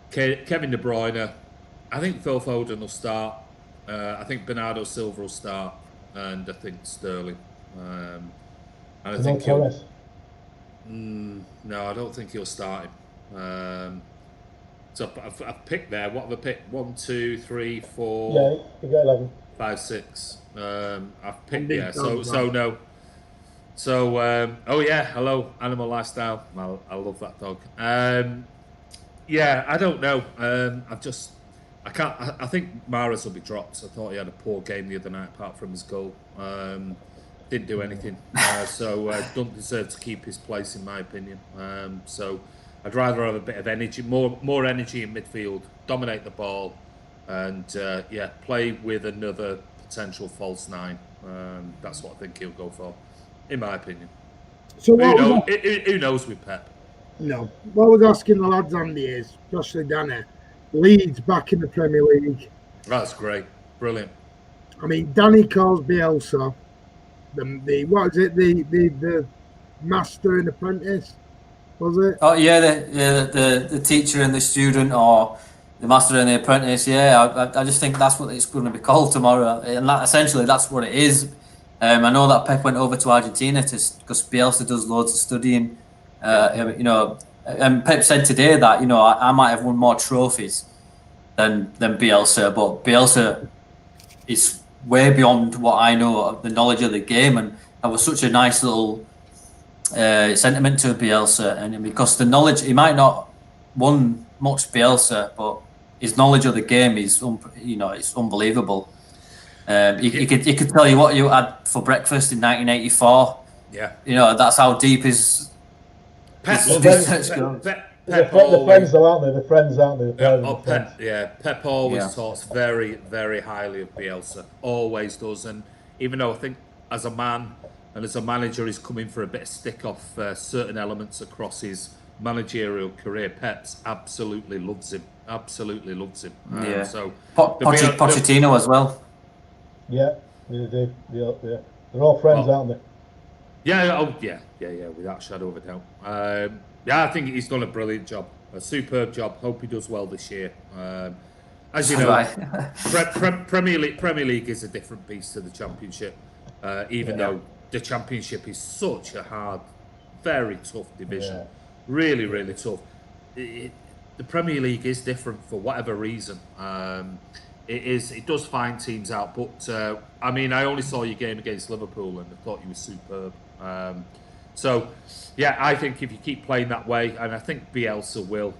Kevin De Bruyne. I think Phil Foden will start. I think Bernardo Silva will start, and I think Sterling. And I So think no Torres. no, I don't think he'll start him. So I've picked there. What have I picked? 1, 2, 3, 4, Yeah, you got 11. 5, 6. I've picked Big yeah. dog, So man. no. So oh yeah, hello, Animal Lifestyle. I love that dog. Yeah, I don't know. I can't. I think Mahrez will be dropped. I thought he had a poor game the other night, apart from his goal. Didn't do anything, so don't deserve to keep his place, in my opinion. So I'd rather have a bit of energy, more energy in midfield, dominate the ball, and yeah, play with another potential false 9. That's what I think he'll go for, in my opinion. So Who knows with Pep? No. What I was asking the lads, Andy, is, especially Danny, Leeds back in the Premier League. That's great. Brilliant. I mean, Danny calls Bielsa the what is it? The master and apprentice, was it? Oh yeah, the teacher and the student, or the master and the apprentice. Yeah, I just think that's what it's going to be called tomorrow, and that essentially that's what it is. I know that Pep went over to Argentina because Bielsa does loads of studying. You know, and Pep said today that, you know, I might have won more trophies than Bielsa, but Bielsa is way beyond what I know of the knowledge of the game, and that was such a nice little sentiment to Bielsa. And because the knowledge, he might not won much Bielsa, but his knowledge of the game is, you know, it's unbelievable. He could tell you what you had for breakfast in 1984. Yeah, you know, that's how deep his Pep. The friends, though, aren't they? The friends, aren't they? Pep always talks very, very highly of Bielsa. Always does. And even though I think as a man and as a manager, he's coming for a bit of stick off certain elements across his managerial career, Pep's absolutely loves him. Absolutely loves him. Yeah. So Pochettino as well. Yeah, they do. Yeah. They're all friends, aren't they? Yeah, without a shadow of a doubt. Yeah, I think he's done a brilliant job, a superb job. Hope he does well this year. As you know, Premier League is a different beast to the Championship, even though the Championship is such a hard, very tough division. Yeah. Really, really tough. The Premier League is different for whatever reason. It does find teams out, but I mean, I only saw your game against Liverpool and I thought you were superb. So, yeah, I think if you keep playing that way, and I think Bielsa will,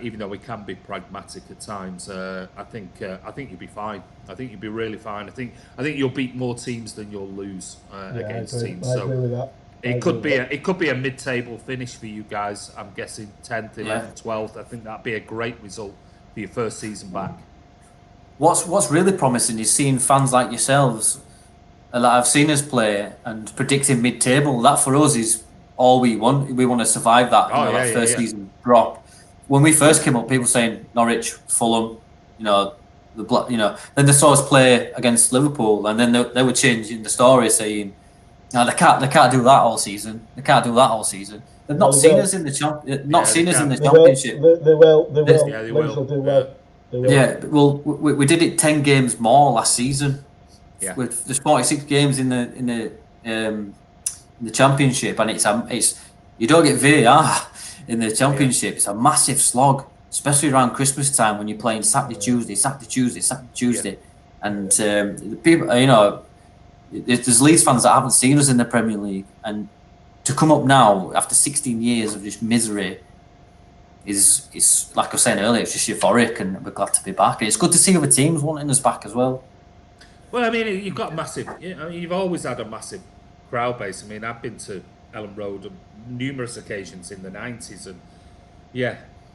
even though he can be pragmatic at times, I think you'll be fine. I think you'll be really fine. I think you'll beat more teams than you'll lose against teams. I agree with that. It could be a mid-table finish for you guys. I'm guessing 10th, 11th, 12th. I think that'd be a great result for your first season back. What's really promising is seeing fans like yourselves that have seen us play and predicting mid-table. That for us is all we want. We want to survive that, that first season drop. When we first came up, people saying Norwich, Fulham, then they saw us play against Liverpool, and then they were changing the story, saying, "No, they can't do that all season. They can't do that all season." They've not seen us in the championship. They will. Yeah, they will do well. Yeah, well, we did it 10 games more last season. Yeah. With there's 46 games in the championship, and it's you don't get VAR in the championship. It's a massive slog, especially around Christmas time when you're playing Saturday, Tuesday, and the people, there's Leeds fans that haven't seen us in the Premier League, and to come up now after 16 years of just misery is like I was saying earlier, it's just euphoric, and we're glad to be back. And it's good to see other teams wanting us back as well. Well, I mean, you've got massive. You've always had a massive crowd base. I mean, I've been to Elland Road on numerous occasions in the 90s, and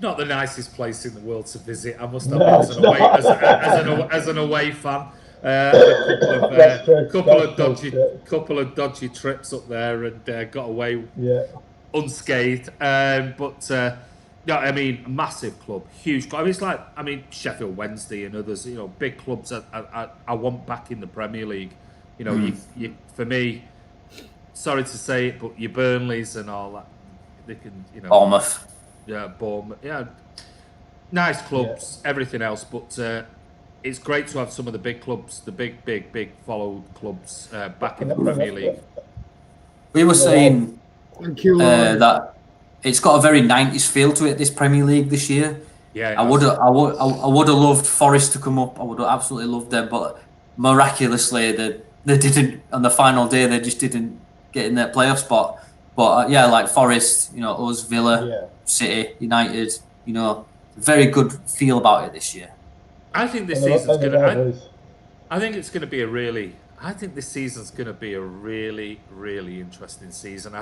not the nicest place in the world to visit. I must admit, as an away fan, a couple of dodgy trips up there, and got away unscathed. Yeah, I mean, massive club, huge club. I mean, it's like, Sheffield Wednesday and others, big clubs I want back in the Premier League. You for me, sorry to say it, but your Burnleys and all that, they can, Bournemouth. Yeah, Bournemouth. Yeah, nice clubs, everything else, but it's great to have some of the big clubs, the big followed clubs back in the Premier League. We were saying Thank you, Lord. that it's got a very 90s feel to it, this Premier League this year. Yeah, I would have loved Forest to come up. I would have absolutely loved them, but miraculously they didn't. On the final day, they just didn't get in their playoff spot. But yeah, like Forest, us, Villa, City, United, very good feel about it this year. I think this season's gonna. I think it's going to be a really. I think this season's going to be a really, really interesting season.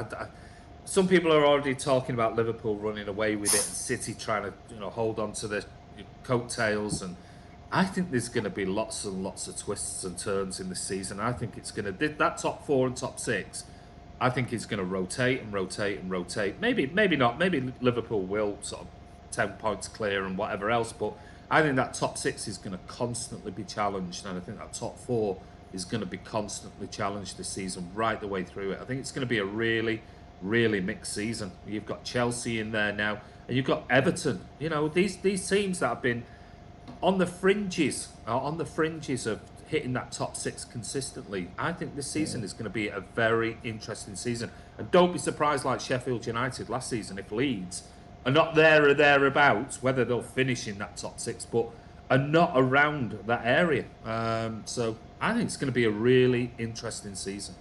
Some people are already talking about Liverpool running away with it and City trying to hold on to their coattails, and I think there's going to be lots and lots of twists and turns in this season. I think it's going to that top 4 and top 6. I think it's going to rotate and rotate and rotate. Maybe not. Maybe Liverpool will sort of 10 points clear and whatever else, but I think that top 6 is going to constantly be challenged, and I think that top 4 is going to be constantly challenged this season right the way through it. I think it's going to be a really, really mixed season. You've got Chelsea in there now, and you've got Everton. These teams that have been on the fringes of hitting that top 6 consistently. I think this season is going to be a very interesting season. And don't be surprised, like Sheffield United last season, if Leeds are not there or thereabouts, whether they'll finish in that top 6, but are not around that area. So I think it's going to be a really interesting season.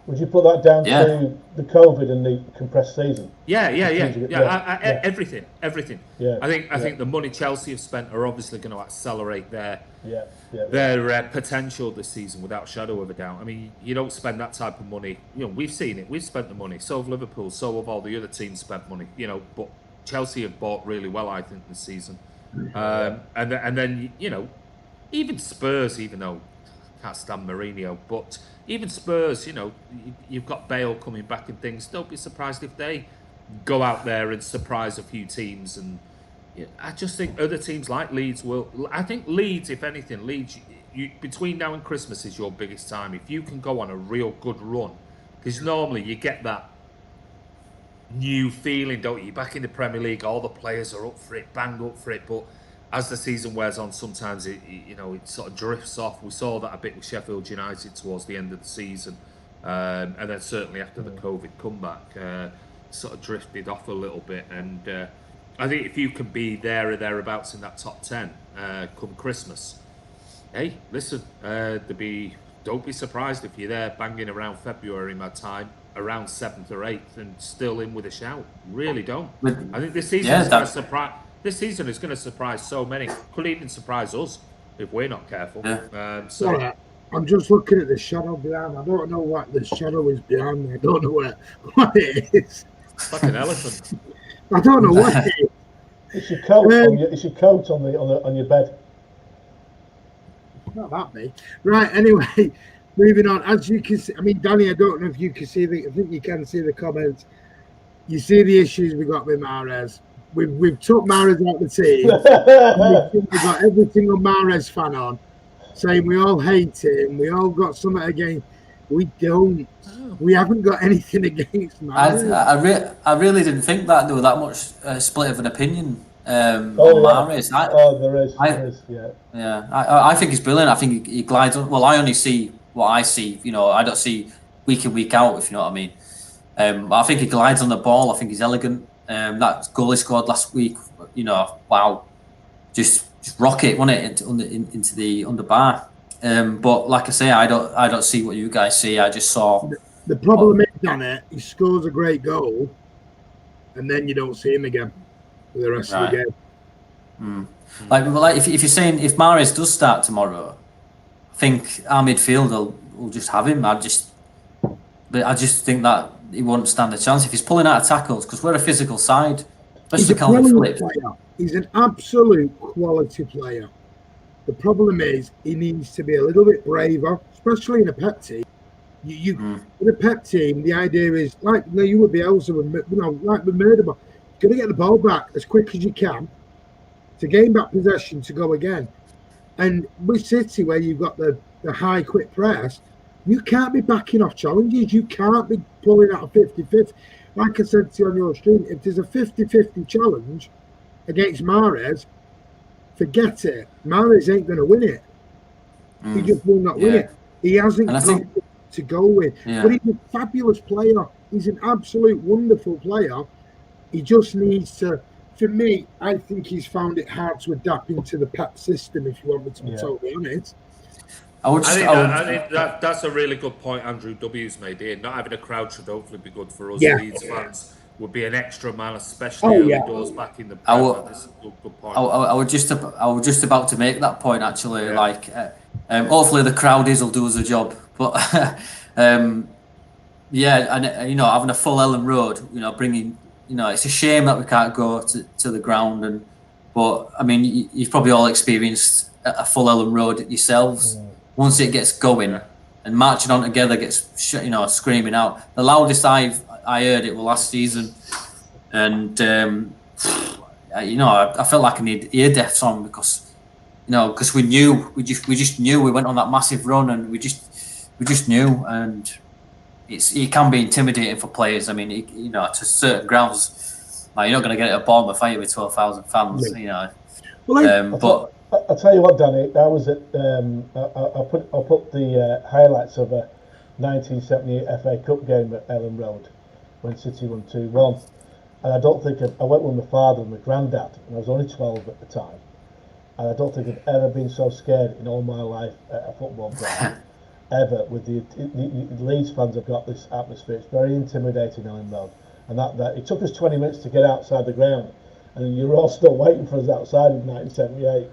Would you put that down to the COVID and the compressed season? Yeah. Everything. Yeah. I think the money Chelsea have spent are obviously going to accelerate their potential this season without a shadow of a doubt. I mean, you don't spend that type of money. We've seen it. We've spent the money. So have Liverpool. So have all the other teams spent money. But Chelsea have bought really well, I think, this season. And then even Spurs, even though I can't stand Mourinho, but even Spurs, you've got Bale coming back and things. Don't be surprised if they go out there and surprise a few teams. And I just think other teams like Leeds will. I think Leeds, if anything, between now and Christmas is your biggest time. If you can go on a real good run, because normally you get that new feeling, don't you? Back in the Premier League, all the players are up for it, bang up for it, but as the season wears on, sometimes it sort of drifts off. We saw that a bit with Sheffield United towards the end of the season, and then certainly after the COVID comeback, sort of drifted off a little bit. And I think if you can be there or thereabouts in that top 10 come Christmas, hey, listen, don't be surprised if you're there banging around February my time, around 7th or 8th, and still in with a shout. Really don't. I think this season is going to surprise. This season is going to surprise so many. Could even surprise us if we're not careful. Yeah. I'm just looking at the shadow behind. I don't know what the shadow is behind me. I don't know what it is. It's like an elephant. I don't know what it is. It's your coat. It's your coat on your bed. Not that big. Right. Anyway, moving on. As you can see, I mean, Danny, I don't know if you can see I think you can see the comments. You see the issues we got with Mahrez. We've took Mahrez out of the team. We've got every single Mahrez fan on saying we all hate him. We all got something against. We don't. We haven't got anything against Mahrez. I really didn't think that there was that much split of an opinion on Mahrez. There is. Yeah. I think he's brilliant. I think he glides on. Well, I only see what I see. I don't see week in, week out, if you know what I mean. But I think he glides on the ball. I think he's elegant. That goal he scored last week, wow, just rocket, wasn't it, into the underbar. But like I say, I don't see what you guys see. I just saw the problem is on it. He scores a great goal, and then you don't see him again for the rest of the game. Like if you're saying if Mahrez does start tomorrow, I think our midfield will just have him. I just think that he won't stand a chance if he's pulling out of tackles, because we're a physical side, especially Calvin Phillips. He's an absolute quality player. The problem is he needs to be a little bit braver, especially in a pep team. In a pep team, the idea is like you would be Bielsa, like with Murderball, you're going to get the ball back as quick as you can to gain back possession to go again. And with City, where you've got the high quick press, you can't be backing off challenges. You can't be pulling out a 50-50. Like I said to you on your stream, if there's a 50-50 challenge against Mahrez, forget it. Mahrez ain't going to win it. He just will not win it. He hasn't got to go with. But he's a fabulous player. He's an absolute wonderful player. He just needs to. For me, I think he's found it hard to adapt into the Pep system. If you want me to be totally honest. I think that's a really good point Andrew W's made here. Not having a crowd should hopefully be good for us Leeds fans. Would be an extra man, especially early doors back in the Prem. That's a good point. I was just about to make that point actually. Like, hopefully the crowdies will do us a job. But and you know, having a full Elland Road, you know, bringing, you know, it's a shame that we can't go to the ground. But I mean, you've probably all experienced a full Elland Road yourselves. Once it gets going and marching on together, gets, you know, screaming out. The loudest I heard it was last season, and you know, I felt like I need ear deafs on because, you know, because we just knew we went on that massive run, and we just knew, and it can be intimidating for players. I mean, you know, to certain grounds, like, you're not going to get it at Bournemouth fight with 12,000 fans, you know. Well, but I'll tell you what, Danny, that was at I'll put the highlights of a 1978 FA Cup game at Elland Road when City won 2-1, and I don't think I went with my father and my granddad, and I was only 12 at the time, and I don't think I've ever been so scared in all my life at a football ground ever. With the Leeds fans have got this atmosphere. It's very intimidating, Elland Road, and that it took us 20 minutes to get outside the ground, and you were all still waiting for us outside in 1978.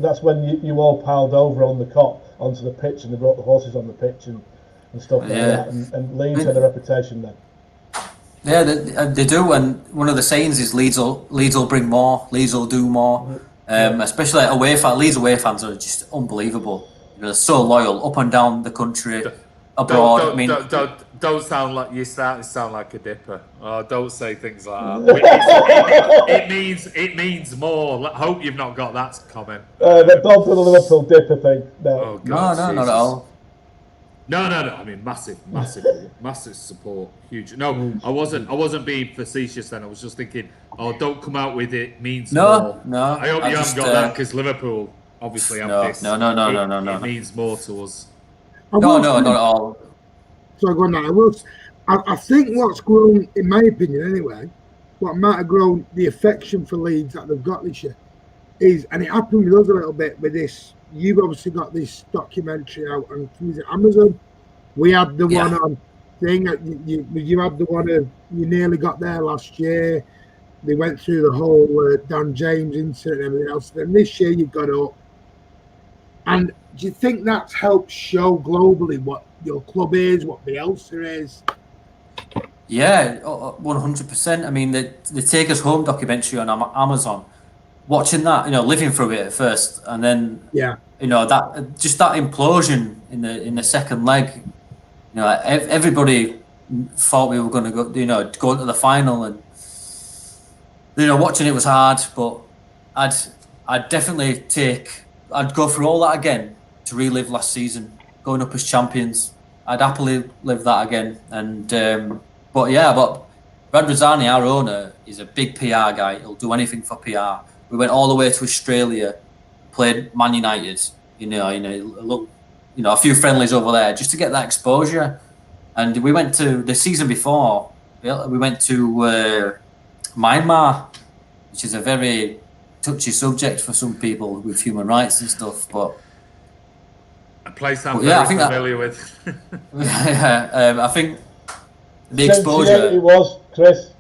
That's when you all piled over on the cot onto the pitch, and they brought the horses on the pitch and stuff like that. And Leeds had a reputation then. Yeah, they do. And one of the sayings is Leeds will bring more. Leeds will do more. Especially Leeds away fans are just unbelievable. You know, they're so loyal up and down the country, abroad. Don't sound like you sound like a dipper. Oh, don't say things like that. It means more. Hope you've not got that comment. Don't do the Liverpool dipper thing. No. Oh, God, no, not at all. No. I mean, massive support, huge. No, I wasn't being facetious then. I was just thinking, don't come out with it means more. No. I hope you haven't got that, because Liverpool obviously have this. No. It means more to us. No, not at all. So go on now. I think what's grown, in my opinion anyway, what might have grown the affection for Leeds that they've got this year is, and it happened with us a little bit with this. You've obviously got this documentary out on Amazon. We had the one on thing. You had the one of you nearly got there last year. They went through the whole Dan James incident and everything else. Then this year you've got up. And do you think that's helped show globally what your club is, what Bielsa is? Yeah, 100%. I mean, the Take Us Home documentary on Amazon, watching that, you know, living through it at first, and then, you know, that implosion in the second leg, you know, everybody thought we were going to go, you know, go into the final, and, you know, watching it was hard, but I'd definitely I'd go through all that again to relive last season, going up as champions. I'd happily live that again. And but Brad Razzani, our owner, is a big PR guy. He'll do anything for PR. We went all the way to Australia, played Man United. You know, a few friendlies over there just to get that exposure. And we went to the season before. We went to Myanmar, which is a very touchy subject for some people with human rights and stuff, but a place I'm very familiar with. I think the exposure. It was Chris.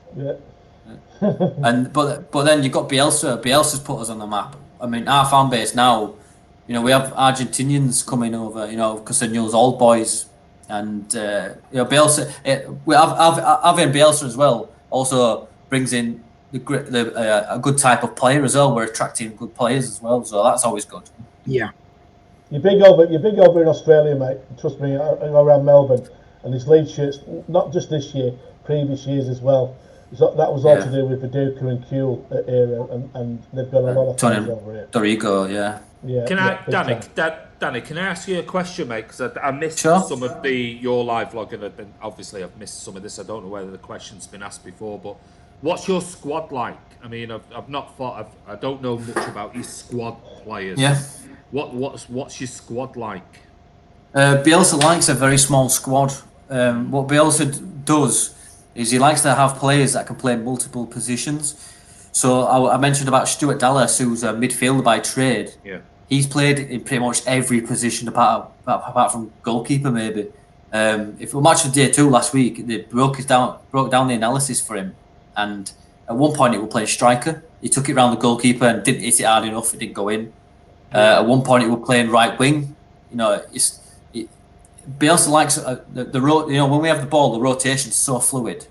And but then you've got Bielsa. Bielsa's put us on the map. I mean, our fan base now, you know, we have Argentinians coming over, you know, because they're Newell's old boys, and you know, Bielsa. We have having Bielsa as well also brings in a good type of player as well. We're attracting good players as well, so that's always good. Yeah. You're big over in Australia, mate. Trust me, around Melbourne, and these Leeds shirts, not just this year, previous years as well. So that was all to do with the Paducah and Kuhl era, and they've got a lot of fans over here. Dorigo, yeah. Danny, can I ask you a question, mate? Because I missed some of your live vlog, and obviously I've missed some of this. I don't know whether the question's been asked before, but What's your squad like? I mean, I've not thought. I don't know much about your squad players. Yeah. What's your squad like? Bielsa likes a very small squad. What Bielsa does is he likes to have players that can play multiple positions. So I mentioned about Stuart Dallas, who's a midfielder by trade. Yeah. He's played in pretty much every position apart from goalkeeper, maybe. If we matched day 2 last week, they broke down the analysis for him, and at one point he was playing striker. He took it around the goalkeeper and didn't hit it hard enough. It didn't go in. At one point he was playing right wing. Bielsa likes when we have the ball, the rotation's so fluid.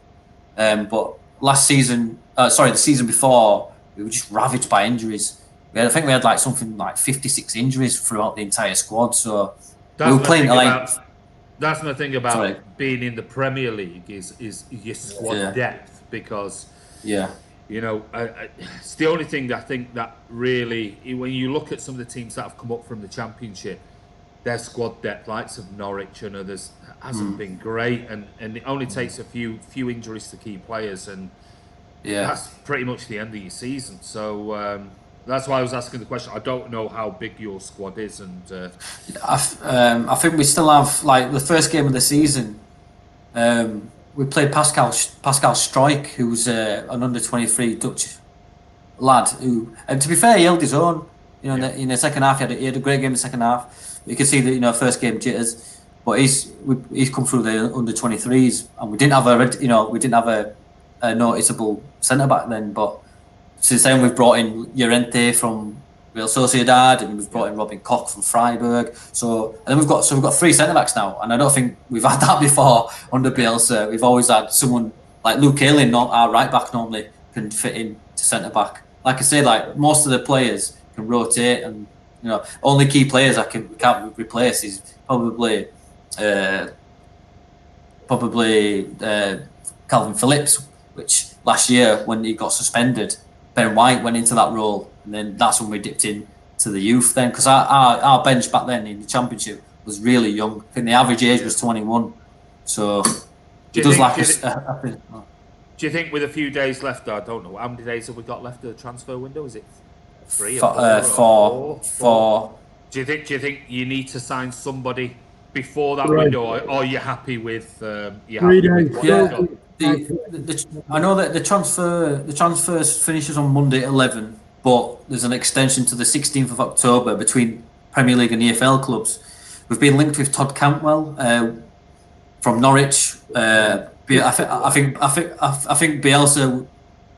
But the season before, we were just ravaged by injuries. I think we had something like 56 injuries throughout the entire squad. So we were playing that's the thing about being in the Premier League is your squad depth, because it's the only thing that I think that really, when you look at some of the teams that have come up from the Championship, their squad depth, likes of Norwich and others, hasn't been great, and it only takes a few injuries to key players, and that's pretty much the end of your season. So that's why I was asking the question. I don't know how big your squad is, and I think we still have the first game of the season. We played Pascal Struijk, who's an under-23 Dutch lad who, and to be fair, he held his own. In the second half, he had a great game in the second half. You can see that first game jitters, but he's come through the under-23s, and we didn't have a noticeable centre back then. But since then, we've brought in Llorente from Real Sociedad, and we've brought in Robin Koch from Freiburg. And then we've got 3 centre backs now, and I don't think we've had that before under Bielsa. We've always had someone like Luke Ayling, our right back, normally can fit in to centre back. Like I say, most of the players can rotate, and only key players we can't replace is probably Calvin Phillips, which last year when he got suspended, Ben White went into that role, and then that's when we dipped in to the youth then, because our bench back then in the Championship was really young. I think the average age was 21, so it does lack a... Do you think with a few days left, I don't know, how many days have we got left of the transfer window? Is it 3 or 4? Do you think you need to sign somebody before that window, or are you happy with 3 days? I know that the transfer finishes on Monday at 11, but there's an extension to the 16th of October between Premier League and EFL clubs. We've been linked with Todd Cantwell from Norwich. I think Bielsa,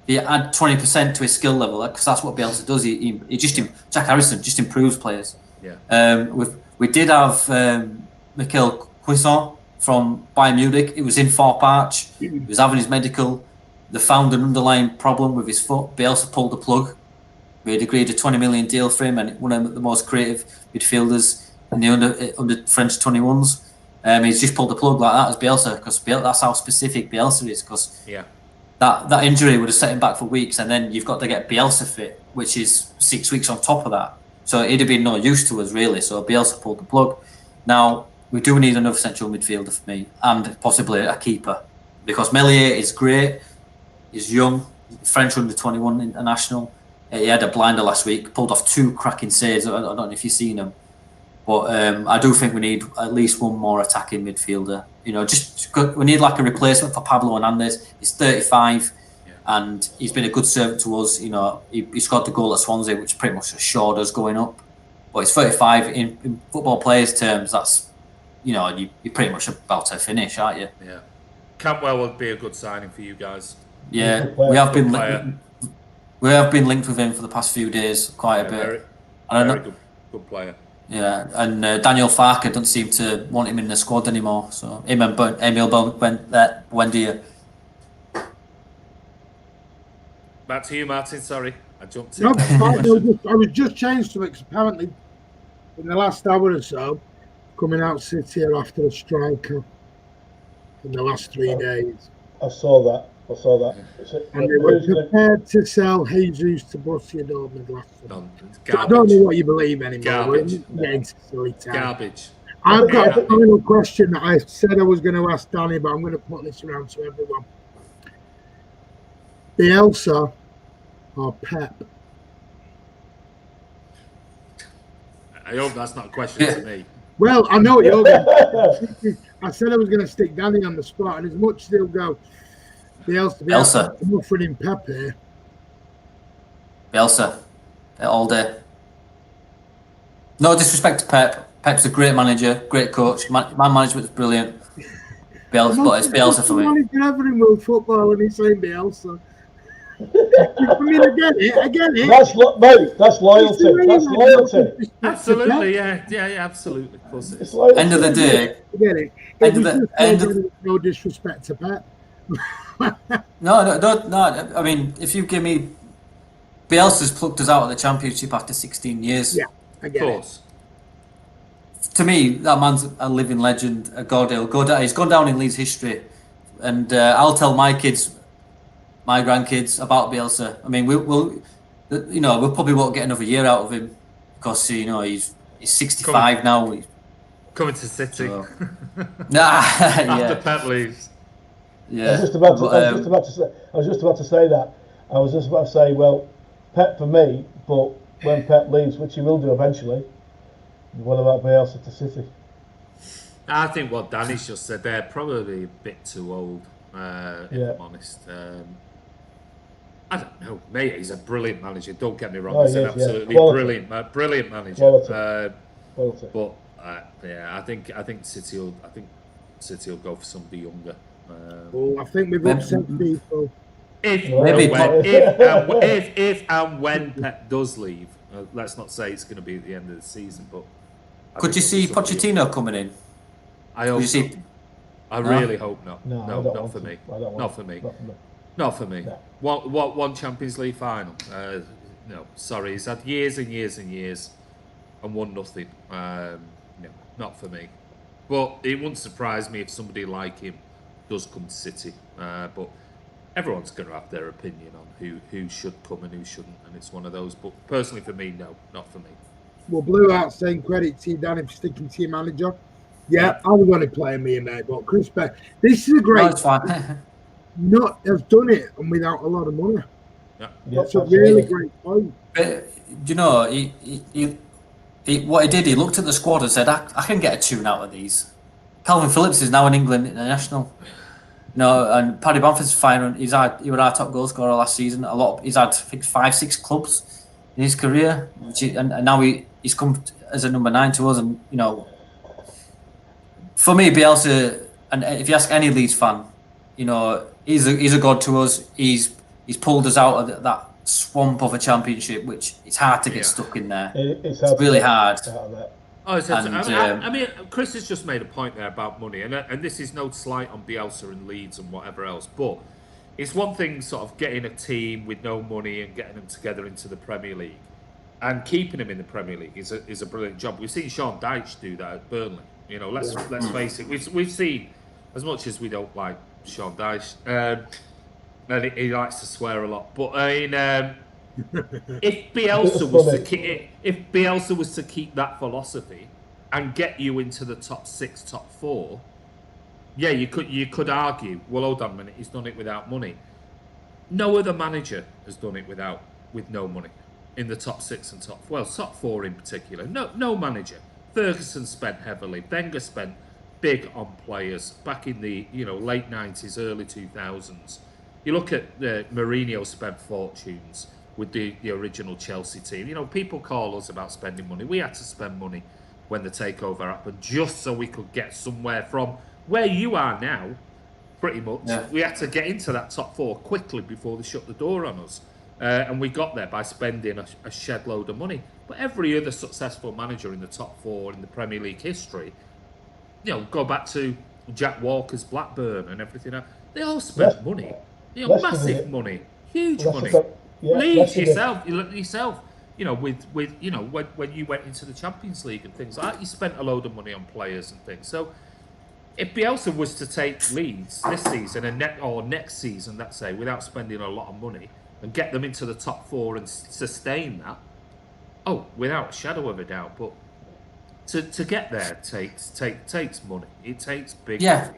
he add 20% to his skill level, because that's what Bielsa does. Jack Harrison just improves players. Yeah. We did have Michael Cuisson from Bayern Munich. He was in Thorpe Arch. He was having his medical. They found an underlying problem with his foot. Bielsa pulled the plug. We had agreed a 20 million deal for him, and one of the most creative midfielders in the under French 21s. He's just pulled the plug like that as Bielsa, because that's how specific Bielsa is. Because that injury would have set him back for weeks, and then you've got to get Bielsa fit, which is 6 weeks on top of that. So it'd have been no use to us really. So Bielsa pulled the plug. Now we do need another central midfielder for me, and possibly a keeper, because Meslier is great. He's young, French under-21 international. He had a blinder last week, pulled off 2 cracking saves. I don't know if you've seen them. But I do think we need at least one more attacking midfielder. We need a replacement for Pablo Hernandez. He's 35, and he's been a good servant to us. He scored the goal at Swansea, which pretty much assured us going up. But he's 35. In football players' terms, that's you're pretty much about to finish, aren't you? Yeah. Cantwell would be a good signing for you guys. Yeah, we have been linked with him for the past few days quite a bit. Very good player. Yeah, and Daniel Farker doesn't seem to want him in the squad anymore. So him and Emil Buendia. Back to you, Martin. Sorry, I jumped in. No, I was just changed to it, because apparently in the last hour or so, coming out City are after a striker in the last 3 days. I saw that. And they were prepared to sell Jesus to Borussia Dortmund last summer. No, I don't know what you believe anymore. Garbage. I've got a final question that I said I was going to ask Danny, but I'm going to put this around to everyone. Bielsa or Pep? I hope that's not a question to me. Well, I know what you're going. I said I was going to stick Danny on the spot, and as much as he'll go, Bielsa. I'm offering Pep here. Bielsa, all day. No disrespect to Pep. Pep's a great manager, great coach. Man management's brilliant. Bielsa, but it's Bielsa for me. Manager ever in world football, and he's saying Bielsa. I mean, I get it. That's loyalty. That's loyalty. Absolutely, yeah, absolutely. Of course it is. End of the day, I get it. No disrespect to Pep. No. I mean, if you give me Bielsa's plucked us out of the Championship after 16 years. Yeah, I get it. To me, that man's a living legend. A god. He's gone down in Leeds history, and I'll tell my kids, my grandkids about Bielsa. I mean, we'll probably won't get another year out of him because he's 65 now. Coming to City. So. After Pep leaves. Yeah. I was just about to say that. I was just about to say, well, Pep for me, but when Pep leaves, which he will do eventually, what about Bielsa to City? I think what Danny's just said there, probably a bit too old, if I'm honest. I don't know, mate. He's a brilliant manager. Don't get me wrong. He's an absolutely brilliant manager. But I think City will go for somebody younger. I think we've upset people. If and when Pep does leave, let's not say it's going to be at the end of the season, but could you see Pochettino coming in? I hope. I really hope not. No, not for me. Not for me. Not for me. No. One Champions League final. No, sorry. He's had years and years and years and won nothing. No, not for me. But it wouldn't surprise me if somebody like him does come to City. But everyone's going to have their opinion on who should come and who shouldn't, and it's one of those. But personally, for me, no, not for me. Well, Blue Out saying credit to you, Danny, for sticking to your manager. Yeah, I was only playing me, mate. But Chris Beck, this is a great. No, it's fine. Has done it and without a lot of money. Yeah, that's a really great point. But, what he did, he looked at the squad and said, I can get a tune out of these. Calvin Phillips is now in England international. And Paddy Bamford's fine. He was our top goal scorer last season. He's had, I think, 5-6 clubs in his career, and now he's come as a number 9 to us. And for me, Bielsa, and if you ask any Leeds fan, he's a god to us. He's pulled us out of that swamp of a championship, which it's hard to get stuck in there. It's really hard. I mean, Chris has just made a point there about money, and this is no slight on Bielsa and Leeds and whatever else, but it's one thing sort of getting a team with no money and getting them together into the Premier League, and keeping them in the Premier League is a brilliant job. We've seen Sean Dyche do that at Burnley. Let's face it, we've seen, as much as we don't like Sean Dyche, and he likes to swear a lot, but I mean. If Bielsa was to keep that philosophy and get you into the top 6, top 4, yeah, you could argue, well, hold on a minute, he's done it without money. No other manager has done it with no money in the top 6 and top 4 in particular. No manager. Ferguson spent heavily. Wenger spent big on players back in the late 90s, early 2000s. You look at Mourinho spent fortunes with the original Chelsea team. People call us about spending money. We had to spend money when the takeover happened just so we could get somewhere from where you are now, pretty much. Yeah. We had to get into that top 4 quickly before they shut the door on us. And we got there by spending a shed load of money. But every other successful manager in the top 4 in the Premier League history, go back to Jack Walker's Blackburn and everything else, they all spent money. Massive money. Huge money. Leeds yourself, with when you went into the Champions League and things like that, you spent a load of money on players and things. So if Bielsa was to take Leeds this season or next season, let's say, without spending a lot of money and get them into the top 4 and sustain that, without a shadow of a doubt. But to get there takes money. It takes big money.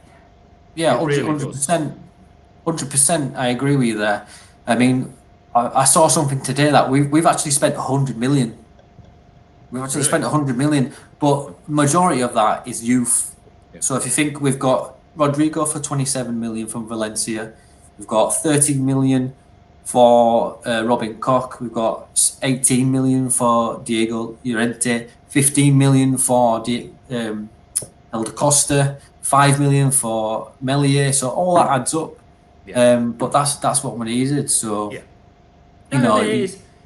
Yeah, 100%. 100%. I agree with you there. I mean, I saw something today that we've actually spent 100 million. We've actually spent 100 million, but majority of that is youth. Yeah. So if you think we've got Rodrigo for 27 million from Valencia, we've got 13 million for Robin Koch, we've got 18 million for Diego Llorente, 15 million for Elder Costa, 5 million for Melier. So all that adds up. Yeah. But that's what we needed. So Yeah. you know,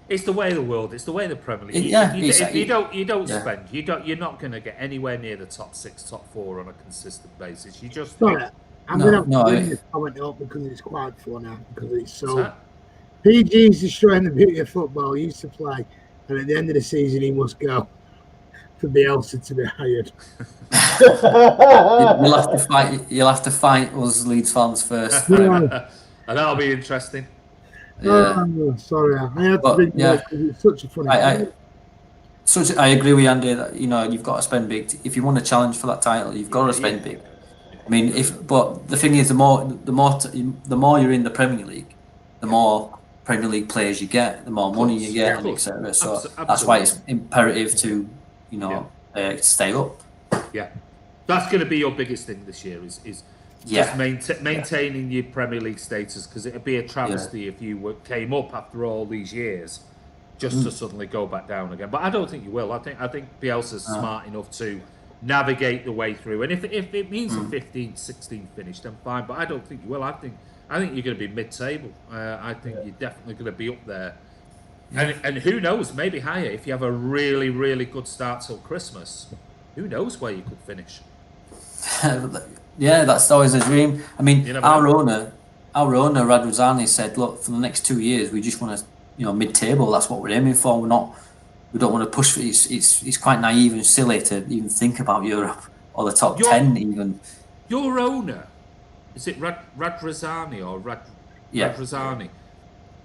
it's the way of the world. It's the way of the Premier League. If you don't spend, you're not going to get anywhere near the top 6, top 4 on a consistent basis. You just Sorry, I'm going to bring this comment up because it's quite funny, because it's so... PG's destroying the beauty of football. He used to play, and at the end of the season, he must go for Bielsa to be hired. You'll have to fight us Leeds fans first. Yeah. And that'll be interesting. Yeah. Oh, sorry, I had to bring it up because it's such a funny I agree with Andy that, you know, you've got to spend big. If you want to challenge for that title, you've got to spend big. I mean, but the thing is, the more you're in the Premier League, the more Premier League players you get, the more money you get, and etc. So that's why it's imperative to, you know, stay up. Yeah, that's going to be your biggest thing this year. Is just maintaining your Premier League status, because it'd be a travesty if you came up after all these years just to suddenly go back down again. But I don't think you will. I think Bielsa's smart enough to navigate the way through. And if it means a 15-16 finish, then fine. But I don't think you will. I think you're going to be mid-table. I think you're definitely going to be up there. And who knows, maybe higher if you have a really, really good start till Christmas. Who knows where you could finish? Yeah, that's always a dream. I mean, our owner, Radrazani, said, look, for the next 2 years, we just want to, you know, mid-table. That's what we're aiming for. We don't want to push for it. It's quite naive and silly to even think about Europe or the top 10 even. Your owner, is it Radrazani or Radrazani?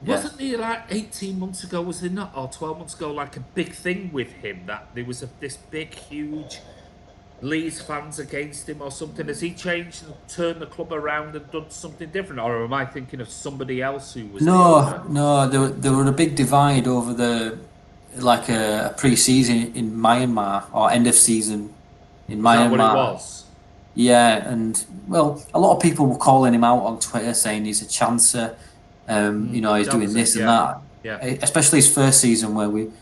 Wasn't there like 18 months ago, was there not, or 12 months ago, like a big thing with him that there was this big, huge Leeds fans against him or something? Has he changed and turned the club around and done something different, or am I thinking of somebody else who was? No. There were a big divide over a pre-season in Myanmar, or end of season in Myanmar. Is that what it was? Yeah, and well, a lot of people were calling him out on Twitter saying he's a chancer. You know, he's doing this and that. Yeah. Especially his first season, where we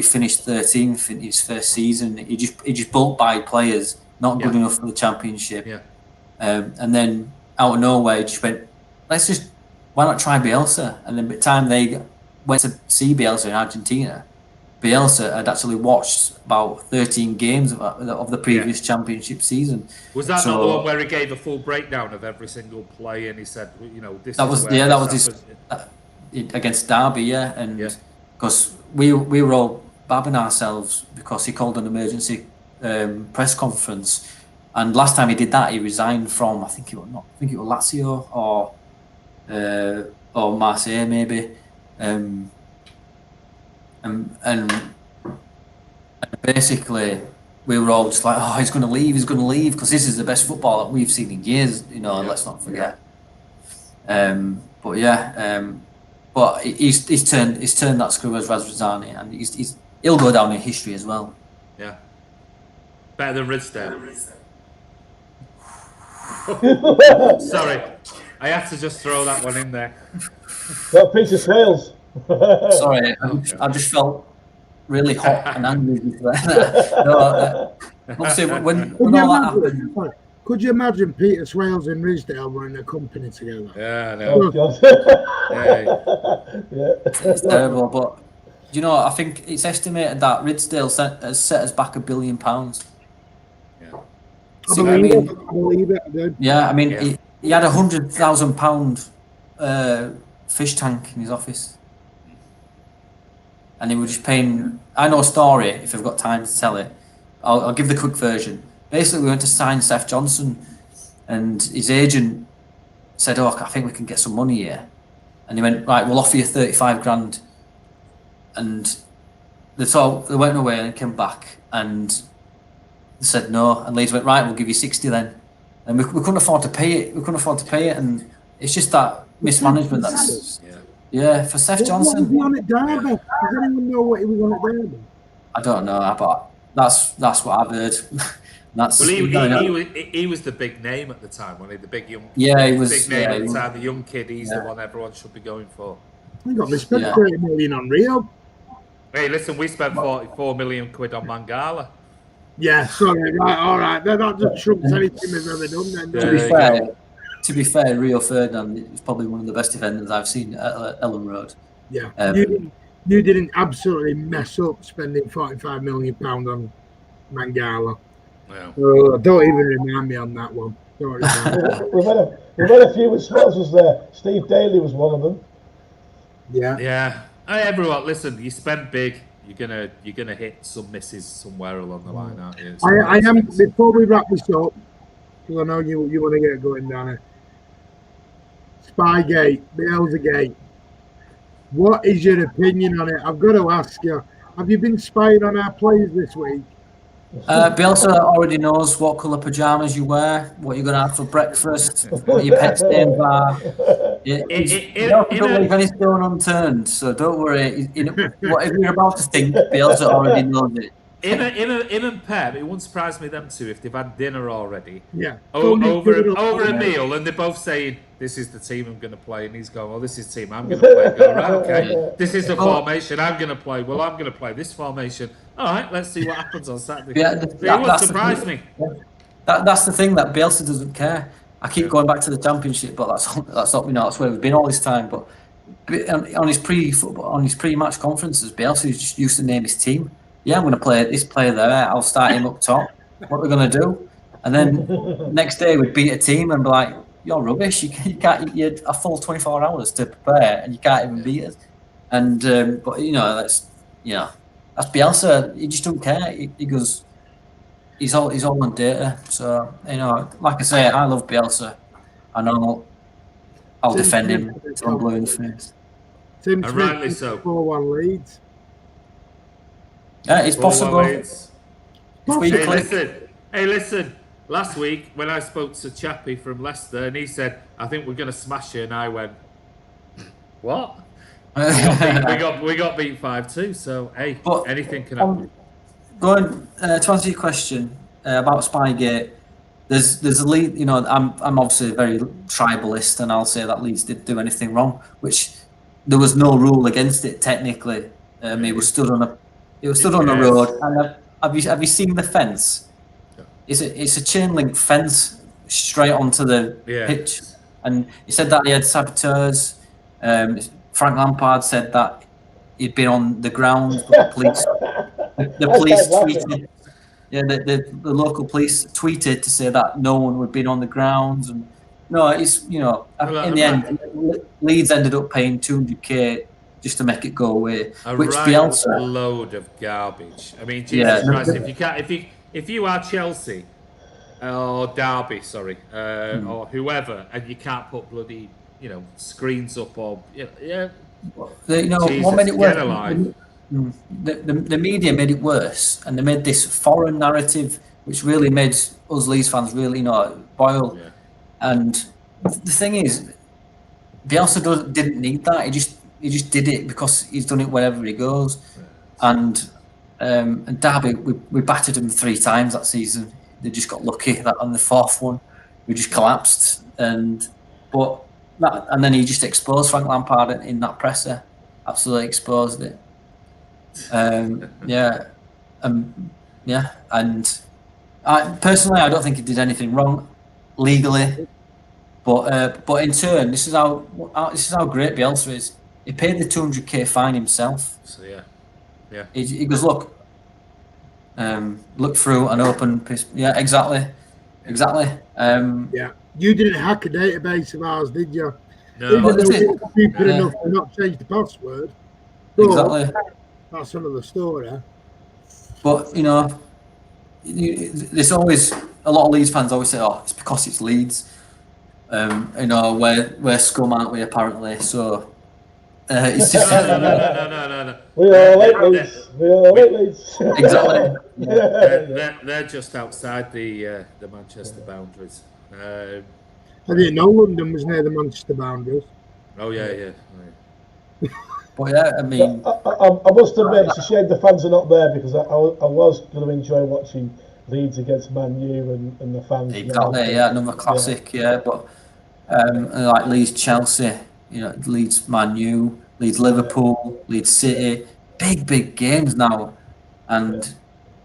finished 13th in his first season. He just bulk buy players, not good enough for the Championship. Yeah. And then out of nowhere, he just went, why not try Bielsa? And then by the time they went to see Bielsa in Argentina, Bielsa had actually watched about 13 games of the previous Championship season. Was that not the one where he gave a full breakdown of every single play and he said, you know, this that was his against Derby, and because we were all babbing ourselves because he called an emergency press conference, and last time he did that, he resigned from I think it was Lazio or Marseille maybe. And basically we were all just like, oh, he's going to leave because this is the best football that we've seen in years, you know. Let's not forget. But he's turned that screw as Razrazani, and he'll go down in history as well. Yeah, better than Ridsdale. Sorry, I had to just throw that one in there. Got Peter Swales. Sorry, I just felt really hot and angry. Obviously, when all that happened. Could you imagine Peter Swales and Ridsdale running a company together? Yeah, no. It's terrible, but you know, I think it's estimated that Ridsdale has set us back £1 billion. I believe it. Yeah, I mean, he had £100,000 fish tank in his office. And they were just paying. I know a story, if I've got time to tell it. I'll give the quick version. Basically, we went to sign Seth Johnson, and his agent said, "Oh, I think we can get some money here." And he went, "Right, we'll offer you 35 grand." And they went away and came back, and they said no. And Leeds went, "Right, we'll give you 60 then." And we couldn't afford to pay it. And It's just that mismanagement. That's for Seth What was Johnson. he on at Derby? Does anyone know what he was on at Derby? I don't know, but that's what I've heard. That's Well, he was the big name at the time, wasn't he? The big young, he was big name at the time. The young kid, he's the one everyone should be going for. He got spent 30 million on Rio. Hey, listen, we spent 44 million quid on Mangala. Yeah, sorry, right, all right. That just trumps anything we've ever done. Then, to be fair, Rio Ferdinand is probably one of the best defenders I've seen at Elland Road. Yeah, you didn't absolutely mess up spending £45 million on Mangala. Well, Don't even remind me on that one. we've had a few with sponsors there. Steve Daly was one of them. Yeah. Yeah. Hey, everyone, listen. You spend big. You're gonna hit some misses somewhere along the line, aren't you? I am. Before we wrap this up, because I know you want to get going, Danny. Spygate, Bielsa Gate. What is your opinion on it? I've got to ask you. Have you been spying on our players this week? Bielsa already knows what colour pyjamas you wear, what you're going to have for breakfast, what your pet's names are. Don't leave any stone unturned, so don't worry. Whatever you're about to think, Bielsa already knows it. Him and Prem, it wouldn't surprise me them two if they've had dinner already. Yeah. Over a meal, and they're both saying, "This is the team I'm going to play," and he's going, "Well, this is the team I'm going to play." Go, right, okay. This is the formation I'm going to play. Well, I'm going to play this formation. All right, let's see what happens on Saturday. Yeah, it wouldn't surprise me. That's the thing, that Bielsa doesn't care. I keep going back to the Championship, but that's not that's where we've been all this time. But on his pre-match conferences, Bielsa just used to name his team. Yeah, I'm going to play this player there. I'll start him up top. What are we going to do? And then next day we'd beat a team and be like, "You're rubbish. You can't. You had a full 24 hours to prepare, and you can't even beat us." And but that's Bielsa. He just don't care. He goes. He's all on data. So like I say, I love Bielsa. I know I'll defend him until I'm blue in the face. Tim And rightly so. 4-1 Leeds. Yeah, it's possible. Hey, listen. Last week when I spoke to Chappie from Leicester, and he said, "I think we're going to smash you," and I went, "What?" we got beat 5-2. So hey, anything can happen. Going to answer your question about Spygate, there's a Leeds. I'm obviously very tribalist, and I'll say that Leeds didn't do anything wrong, which there was no rule against it technically. It was stood on the road. And have you seen the fence? It's a chain link fence straight onto the pitch. And he said that he had saboteurs. Frank Lampard said that he'd been on the ground, but the police tweeted. Yeah, the local police tweeted to say that no one had been on the grounds, and it's in the end, Leeds ended up paying 200k just to make it go away. Bielsa, load of garbage. I mean, Jesus Christ! If you are Chelsea or Derby, or whoever, and you can't put bloody screens up or what made it worse? The media made it worse, and they made this foreign narrative, which really made us Leeds fans really boil. Yeah. And the thing is, Bielsa didn't need that. He just did it because he's done it wherever he goes. And Derby, we battered them 3 times that season. They just got lucky that on the 4th one we just collapsed. And then he just exposed Frank Lampard in that presser. Absolutely exposed it. And I personally, I don't think he did anything wrong legally, but in turn, this is how great Bielsa is. He paid the 200k fine himself. So yeah. He goes, look through an open piece. Yeah, exactly. Yeah, you didn't hack a database of ours, did you? No. Even though we were stupid enough to not change the password. Exactly. That's another story. But there's always a lot of Leeds fans always say, "Oh, it's because it's Leeds." We're scum, aren't we? Apparently, so it's just no. We all like Leeds. Exactly. They're just outside the Manchester boundaries. I didn't know London was near the Manchester boundaries. Oh yeah. But yeah, I mean, I must admit, it's a shame the fans are not there because I was going to enjoy watching Leeds against Man U and the fans. exactly, yeah, another classic, but like Leeds Chelsea, Leeds Man U, Leeds Liverpool, Leeds City, big games now, and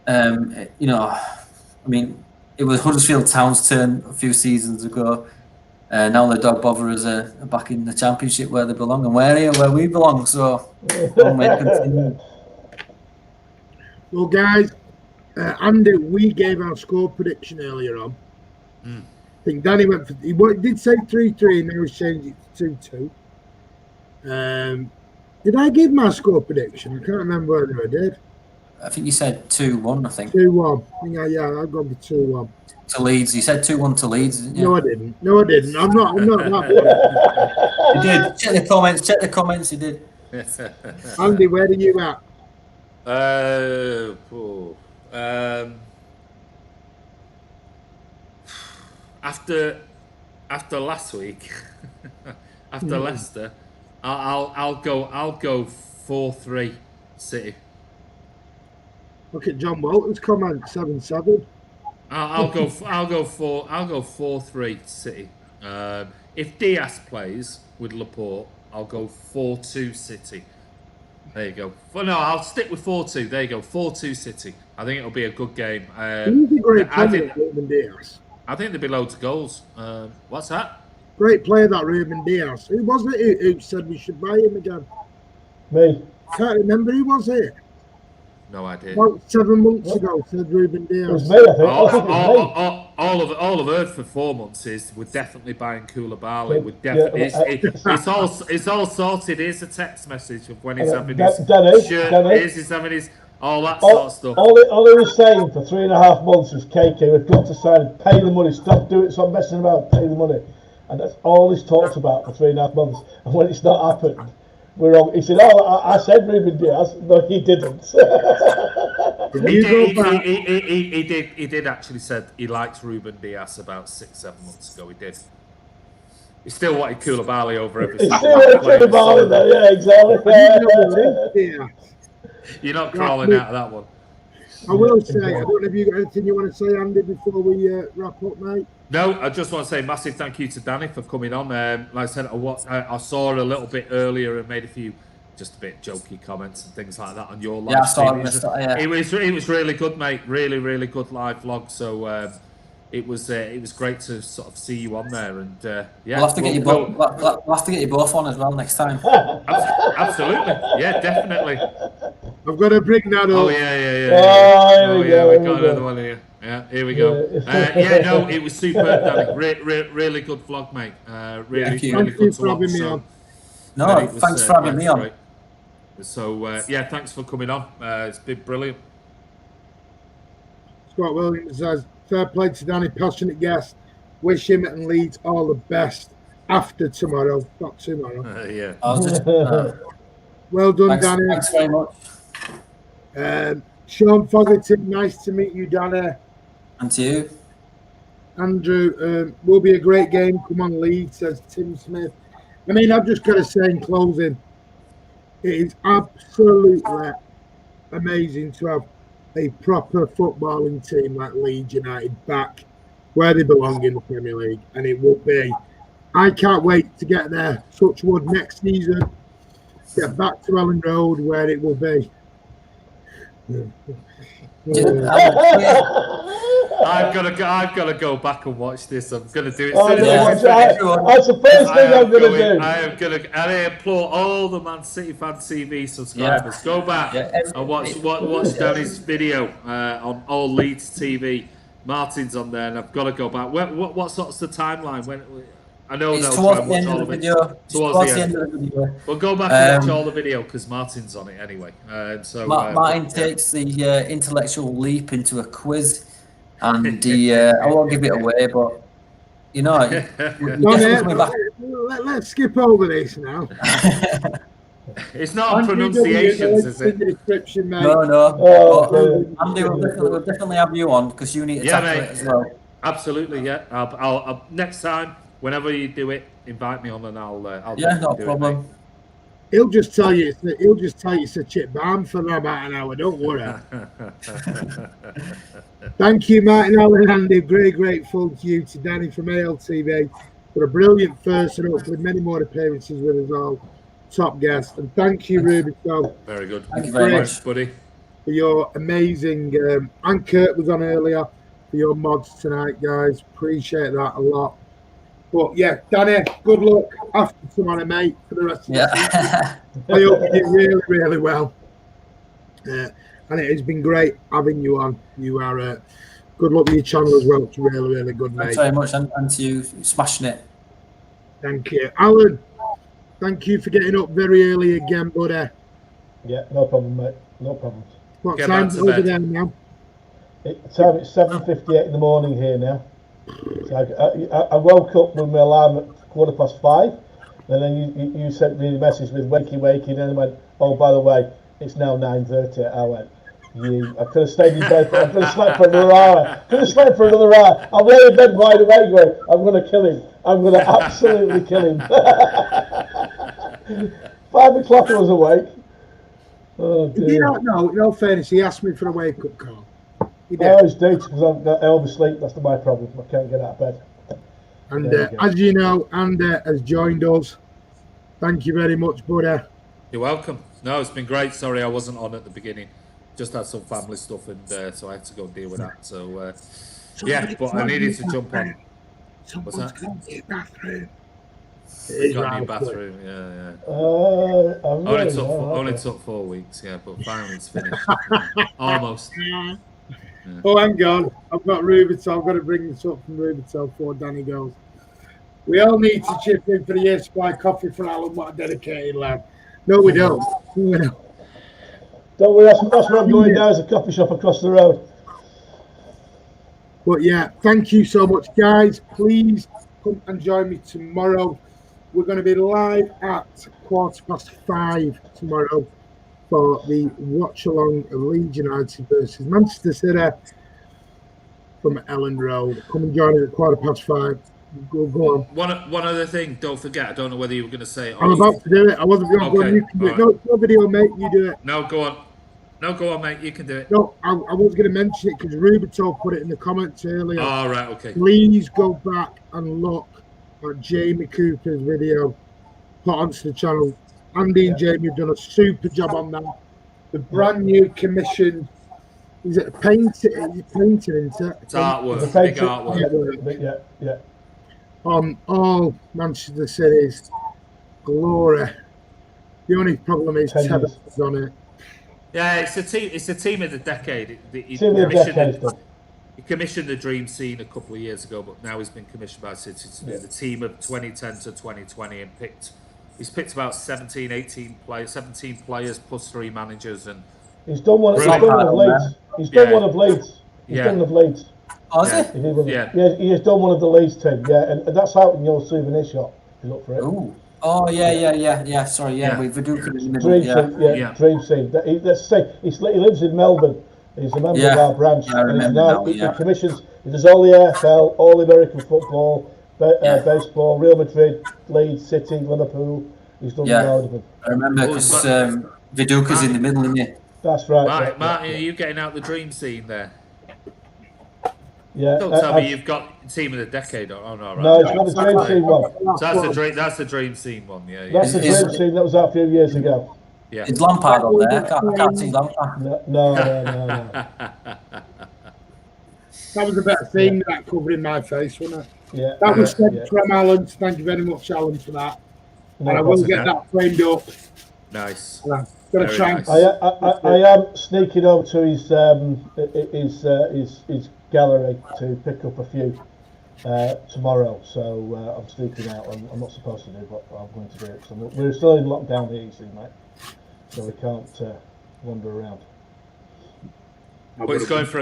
I mean, it was Huddersfield Town's turn a few seasons ago. Now the dog botherers are back in the Championship where they belong, and we're here where we belong. So, long may it continue. Well, guys, Andy, we gave our score prediction earlier on. I think Danny he did say 3-3, and now he's changed it to 2-2. Did I give my score prediction? I can't remember whether I did. I think you said 2-1. I think 2-1. I've gone for 2-1. to Leeds. You said 2-1 to Leeds, didn't you? No, I didn't. I'm not that. You did. Check the comments. You did. Andy, where are you at? After last week, after Leicester, I'll go 4-3 City. Look at John Walton's comment, 7-7. I'll go 4-3 City. If Diaz plays with Laporte, I'll go 4-2 City. There you go. Well, no, I'll stick with 4-2. There you go, 4-2 City. I think it'll be a good game. He's a great player, Ruben Diaz. I think there'll be loads of goals. What's that? Great player, that Ruben Diaz. Who was it who said we should buy him again? Me. Can't remember who was it. No idea. About 7 months ago, said Ruben Diaz. It was me, I think. All I've heard for 4 months is we're definitely buying Koulibaly. We're definitely. It's all sorted. Here's a text message of when he's having his shirt. He's having his all that sort of stuff. All he was saying for 3.5 months was, KK, we've got to sign, pay the money, stop doing it, stop messing about, pay the money. And that's all he's talked about for 3.5 months. And when it's not happened, we're wrong. He said, I said Ruben Diaz. No, he didn't. He did actually said he liked Ruben Diaz about 6-7 months ago. He did. He still wanted Koulibaly over everything. He still wanted Koulibaly there, yeah, exactly. You're not crawling out of that one. I will say, I don't know if you got anything you want to say, Andy, before we wrap up, mate. No, I just want to say massive thank you to Danny for coming on. Like I said, I saw her a little bit earlier and made a few just a bit jokey comments and things like that on your live stream. It was really good, mate. Really good live vlog. So it was great to sort of see you on there. And yeah, we'll have to get you both. We'll have to get you both on as well next time. Absolutely, yeah, definitely. I've got to bring that up. Oh yeah. We got another one here. Yeah, here we go. No, it was superb, Danny. Really good vlog, mate. Really good to watch. So, no, thanks for having me on. Great. So, thanks for coming on. It's been brilliant. Scott Williams says, fair play to Danny, passionate guest. Wish him and Leeds all the best after tomorrow. Not tomorrow. Yeah. Well done, Danny. Thanks very much. Sean Fogarty, nice to meet you, Danny. And to you. Andrew, will be a great game. Come on, Leeds, says Tim Smith. I mean, I've just got to say in closing, it is absolutely amazing to have a proper footballing team like Leeds United back where they belong in the Premier League. And it will be, I can't wait to get there, touch wood, next season, get back to Elland Road where it will be. I've got to go back and watch this. I'm going to do it. That's the first thing I'm going to do. I am going to, and I implore all the Man City Fan TV subscribers, go back and watch Danny's video on all Leeds TV. Martin's on there, and I've got to go back. What sort's the timeline? When I know it's towards the end of the video. Towards the end of the video. We'll go back and watch all the video because Martin's on it anyway. So Martin takes the intellectual leap into a quiz, and I won't give it away, but you know, let's skip over this now. It's not on pronunciations, is it? No. Andy, we'll definitely have you on because you need to tackle it as well. Absolutely, yeah. I'll next time whenever you do it, invite me on, and I'll Yeah, definitely no do problem. It, mate. He'll just tell you it's a chip bomb for about an hour. Don't worry. Thank you, Martin, Alan, Andy. Grateful to you, to Danny from ALTV for a brilliant first and hopefully many more appearances with us all. Top guest. And thank you, Ruben. Very good. Thank you very much, buddy. For your amazing, and Kurt was on earlier, for your mods tonight, guys. Appreciate that a lot. But yeah, Danny, good luck after tomorrow, mate, for the rest of the season. I hope you do really, really well. And it has been great having you on. You are good luck with your channel as well. It's really, really good, mate. Thanks very much, and to you, smashing it. Thank you. Alan, thank you for getting up very early again, buddy. Yeah, no problem, mate. No problems. What time's over there now? It's 7:58 in the morning here now. So I woke up with my alarm at 5:15, and then you sent me a message with wakey, and then I went, oh, by the way, it's now 9:30. I went, I could have stayed in bed, I could have slept for another hour. I'm laying in bed wide awake going, I'm going to kill him. I'm going to absolutely kill him. 5 o'clock I was awake. Oh, dear. You don't know, in all fairness, he asked me for a wake-up call. I always do, because I oversleep. That's my problem. I can't get out of bed. And as you know, Andy has joined us. Thank you very much, buddy. You're welcome. No, it's been great. Sorry I wasn't on at the beginning. Just had some family stuff, and so I had to go and deal with that. So, yeah, but I needed to jump on. What's that? Bathroom. Got a new bathroom, yeah. Only took 4 weeks, yeah, but finally it's finished. Almost. Yeah. Oh, hang on. I've got Rubitel. I've got to bring this up from Rubitel before Danny goes. We all need to chip in for the year supply coffee for Alan. What a dedicated lad. No, we don't. Don't worry, that's where I'm going down. There's a coffee shop across the road. But yeah, thank you so much, guys. Please come and join me tomorrow. We're going to be live at 5:15 tomorrow for the watch along of Leeds United versus Manchester City from Elland Road. Come and join us at 5:15. Go on. One other thing, don't forget. I don't know whether you were going to say it. I'm about to do it. I wasn't going to go on. You can do it. No, it's no video, mate. You do it. No, go on. No, go on, mate. You can do it. No, I was going to mention it because Rubitel put it in the comments earlier. Oh, right, okay. Please go back and look at Jamie Cooper's video put onto the channel. Andy and Jamie have done a super job on that. The brand new commissioned, is it a painting? It's painting, isn't it? It's artwork, big artwork. Yeah. On all Manchester City's glory. The only problem is Tebbott's on it. Yeah, it's a team of the decade. He commissioned the Dream Scene a couple of years ago, but now he's been commissioned by City to do the team of 2010 to 2020 and he's picked about 17 players plus 3 managers, and he's done one of Leeds. He's done one of Leeds. He's done one of Leeds. Oh, is it? Yeah, he has done one of the Leeds team. Yeah, and that's out in your souvenir shop. If you look for it. Ooh. Oh yeah. Sorry, with Viduka in the middle. Dream Scene. Let's say he lives in Melbourne. He's a member of our branch. Yeah, I remember he commissions. He does all the AFL, all the American football, baseball, Real Madrid, Leeds, City, Liverpool. He's done a load of them. I remember because Viduka's in the middle, isn't he? That's right. Martin, are you getting out the Dream Scene there? Yeah. Don't tell me you've got Team of the Decade on, all right? No, it's not the Dream Scene one. So that's the Dream Scene one, yeah. That's the Dream Scene that was out a few years ago. Yeah. Is Lampard on there? I can't see Lampard. No. That was a better theme that covering my face, wasn't it? Yeah. That was sent from Alan. Thank you very much, Alan, for that. And I will get that framed up. Nice. I'm gonna try. Nice. I am sneaking over to his gallery to pick up a few tomorrow. So I'm sneaking out. I'm not supposed to do, but I'm going to do it. So we're still in lockdown here, you see, mate. So we can't wander around. But he's going for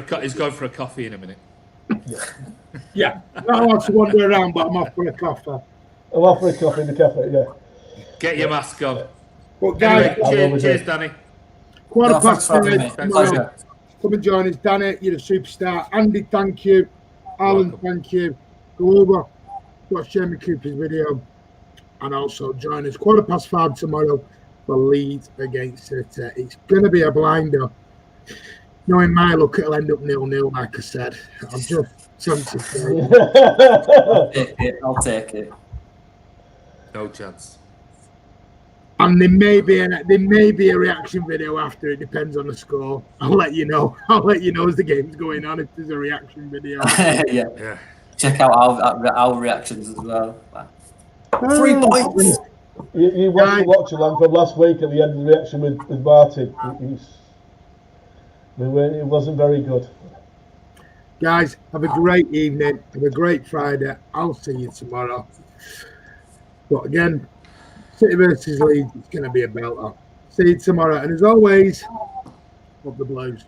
a coffee in a minute. Yeah. Not allowed to wander around, but I'm off for a coffee. I'm off for a coffee in the cafe. Yeah. Get your mask on. But guys, Anyway, cheers, Danny. 5:15 tomorrow. Come and join us, Danny. You're a superstar. Andy, thank you. Alan, thank you. Go over. watch Jamie Cooper's video, and also join us 5:15 tomorrow for Leeds against City. It's going to be a blinder. Knowing my luck, it'll end up 0-0, like I said. I'm just tempted to. I'll take it. No chance. And there may be a reaction video after. It depends on the score. I'll let you know. I'll let you know as the game's going on if there's a reaction video. Yeah. Check out our reactions as well. 3 points. You watched the one from last week at the end of the reaction with Martin. It wasn't very good. Guys, have a great evening. Have a great Friday. I'll see you tomorrow. But again, City versus Leeds, it's going to be a belter. See you tomorrow. And as always, love the Blues.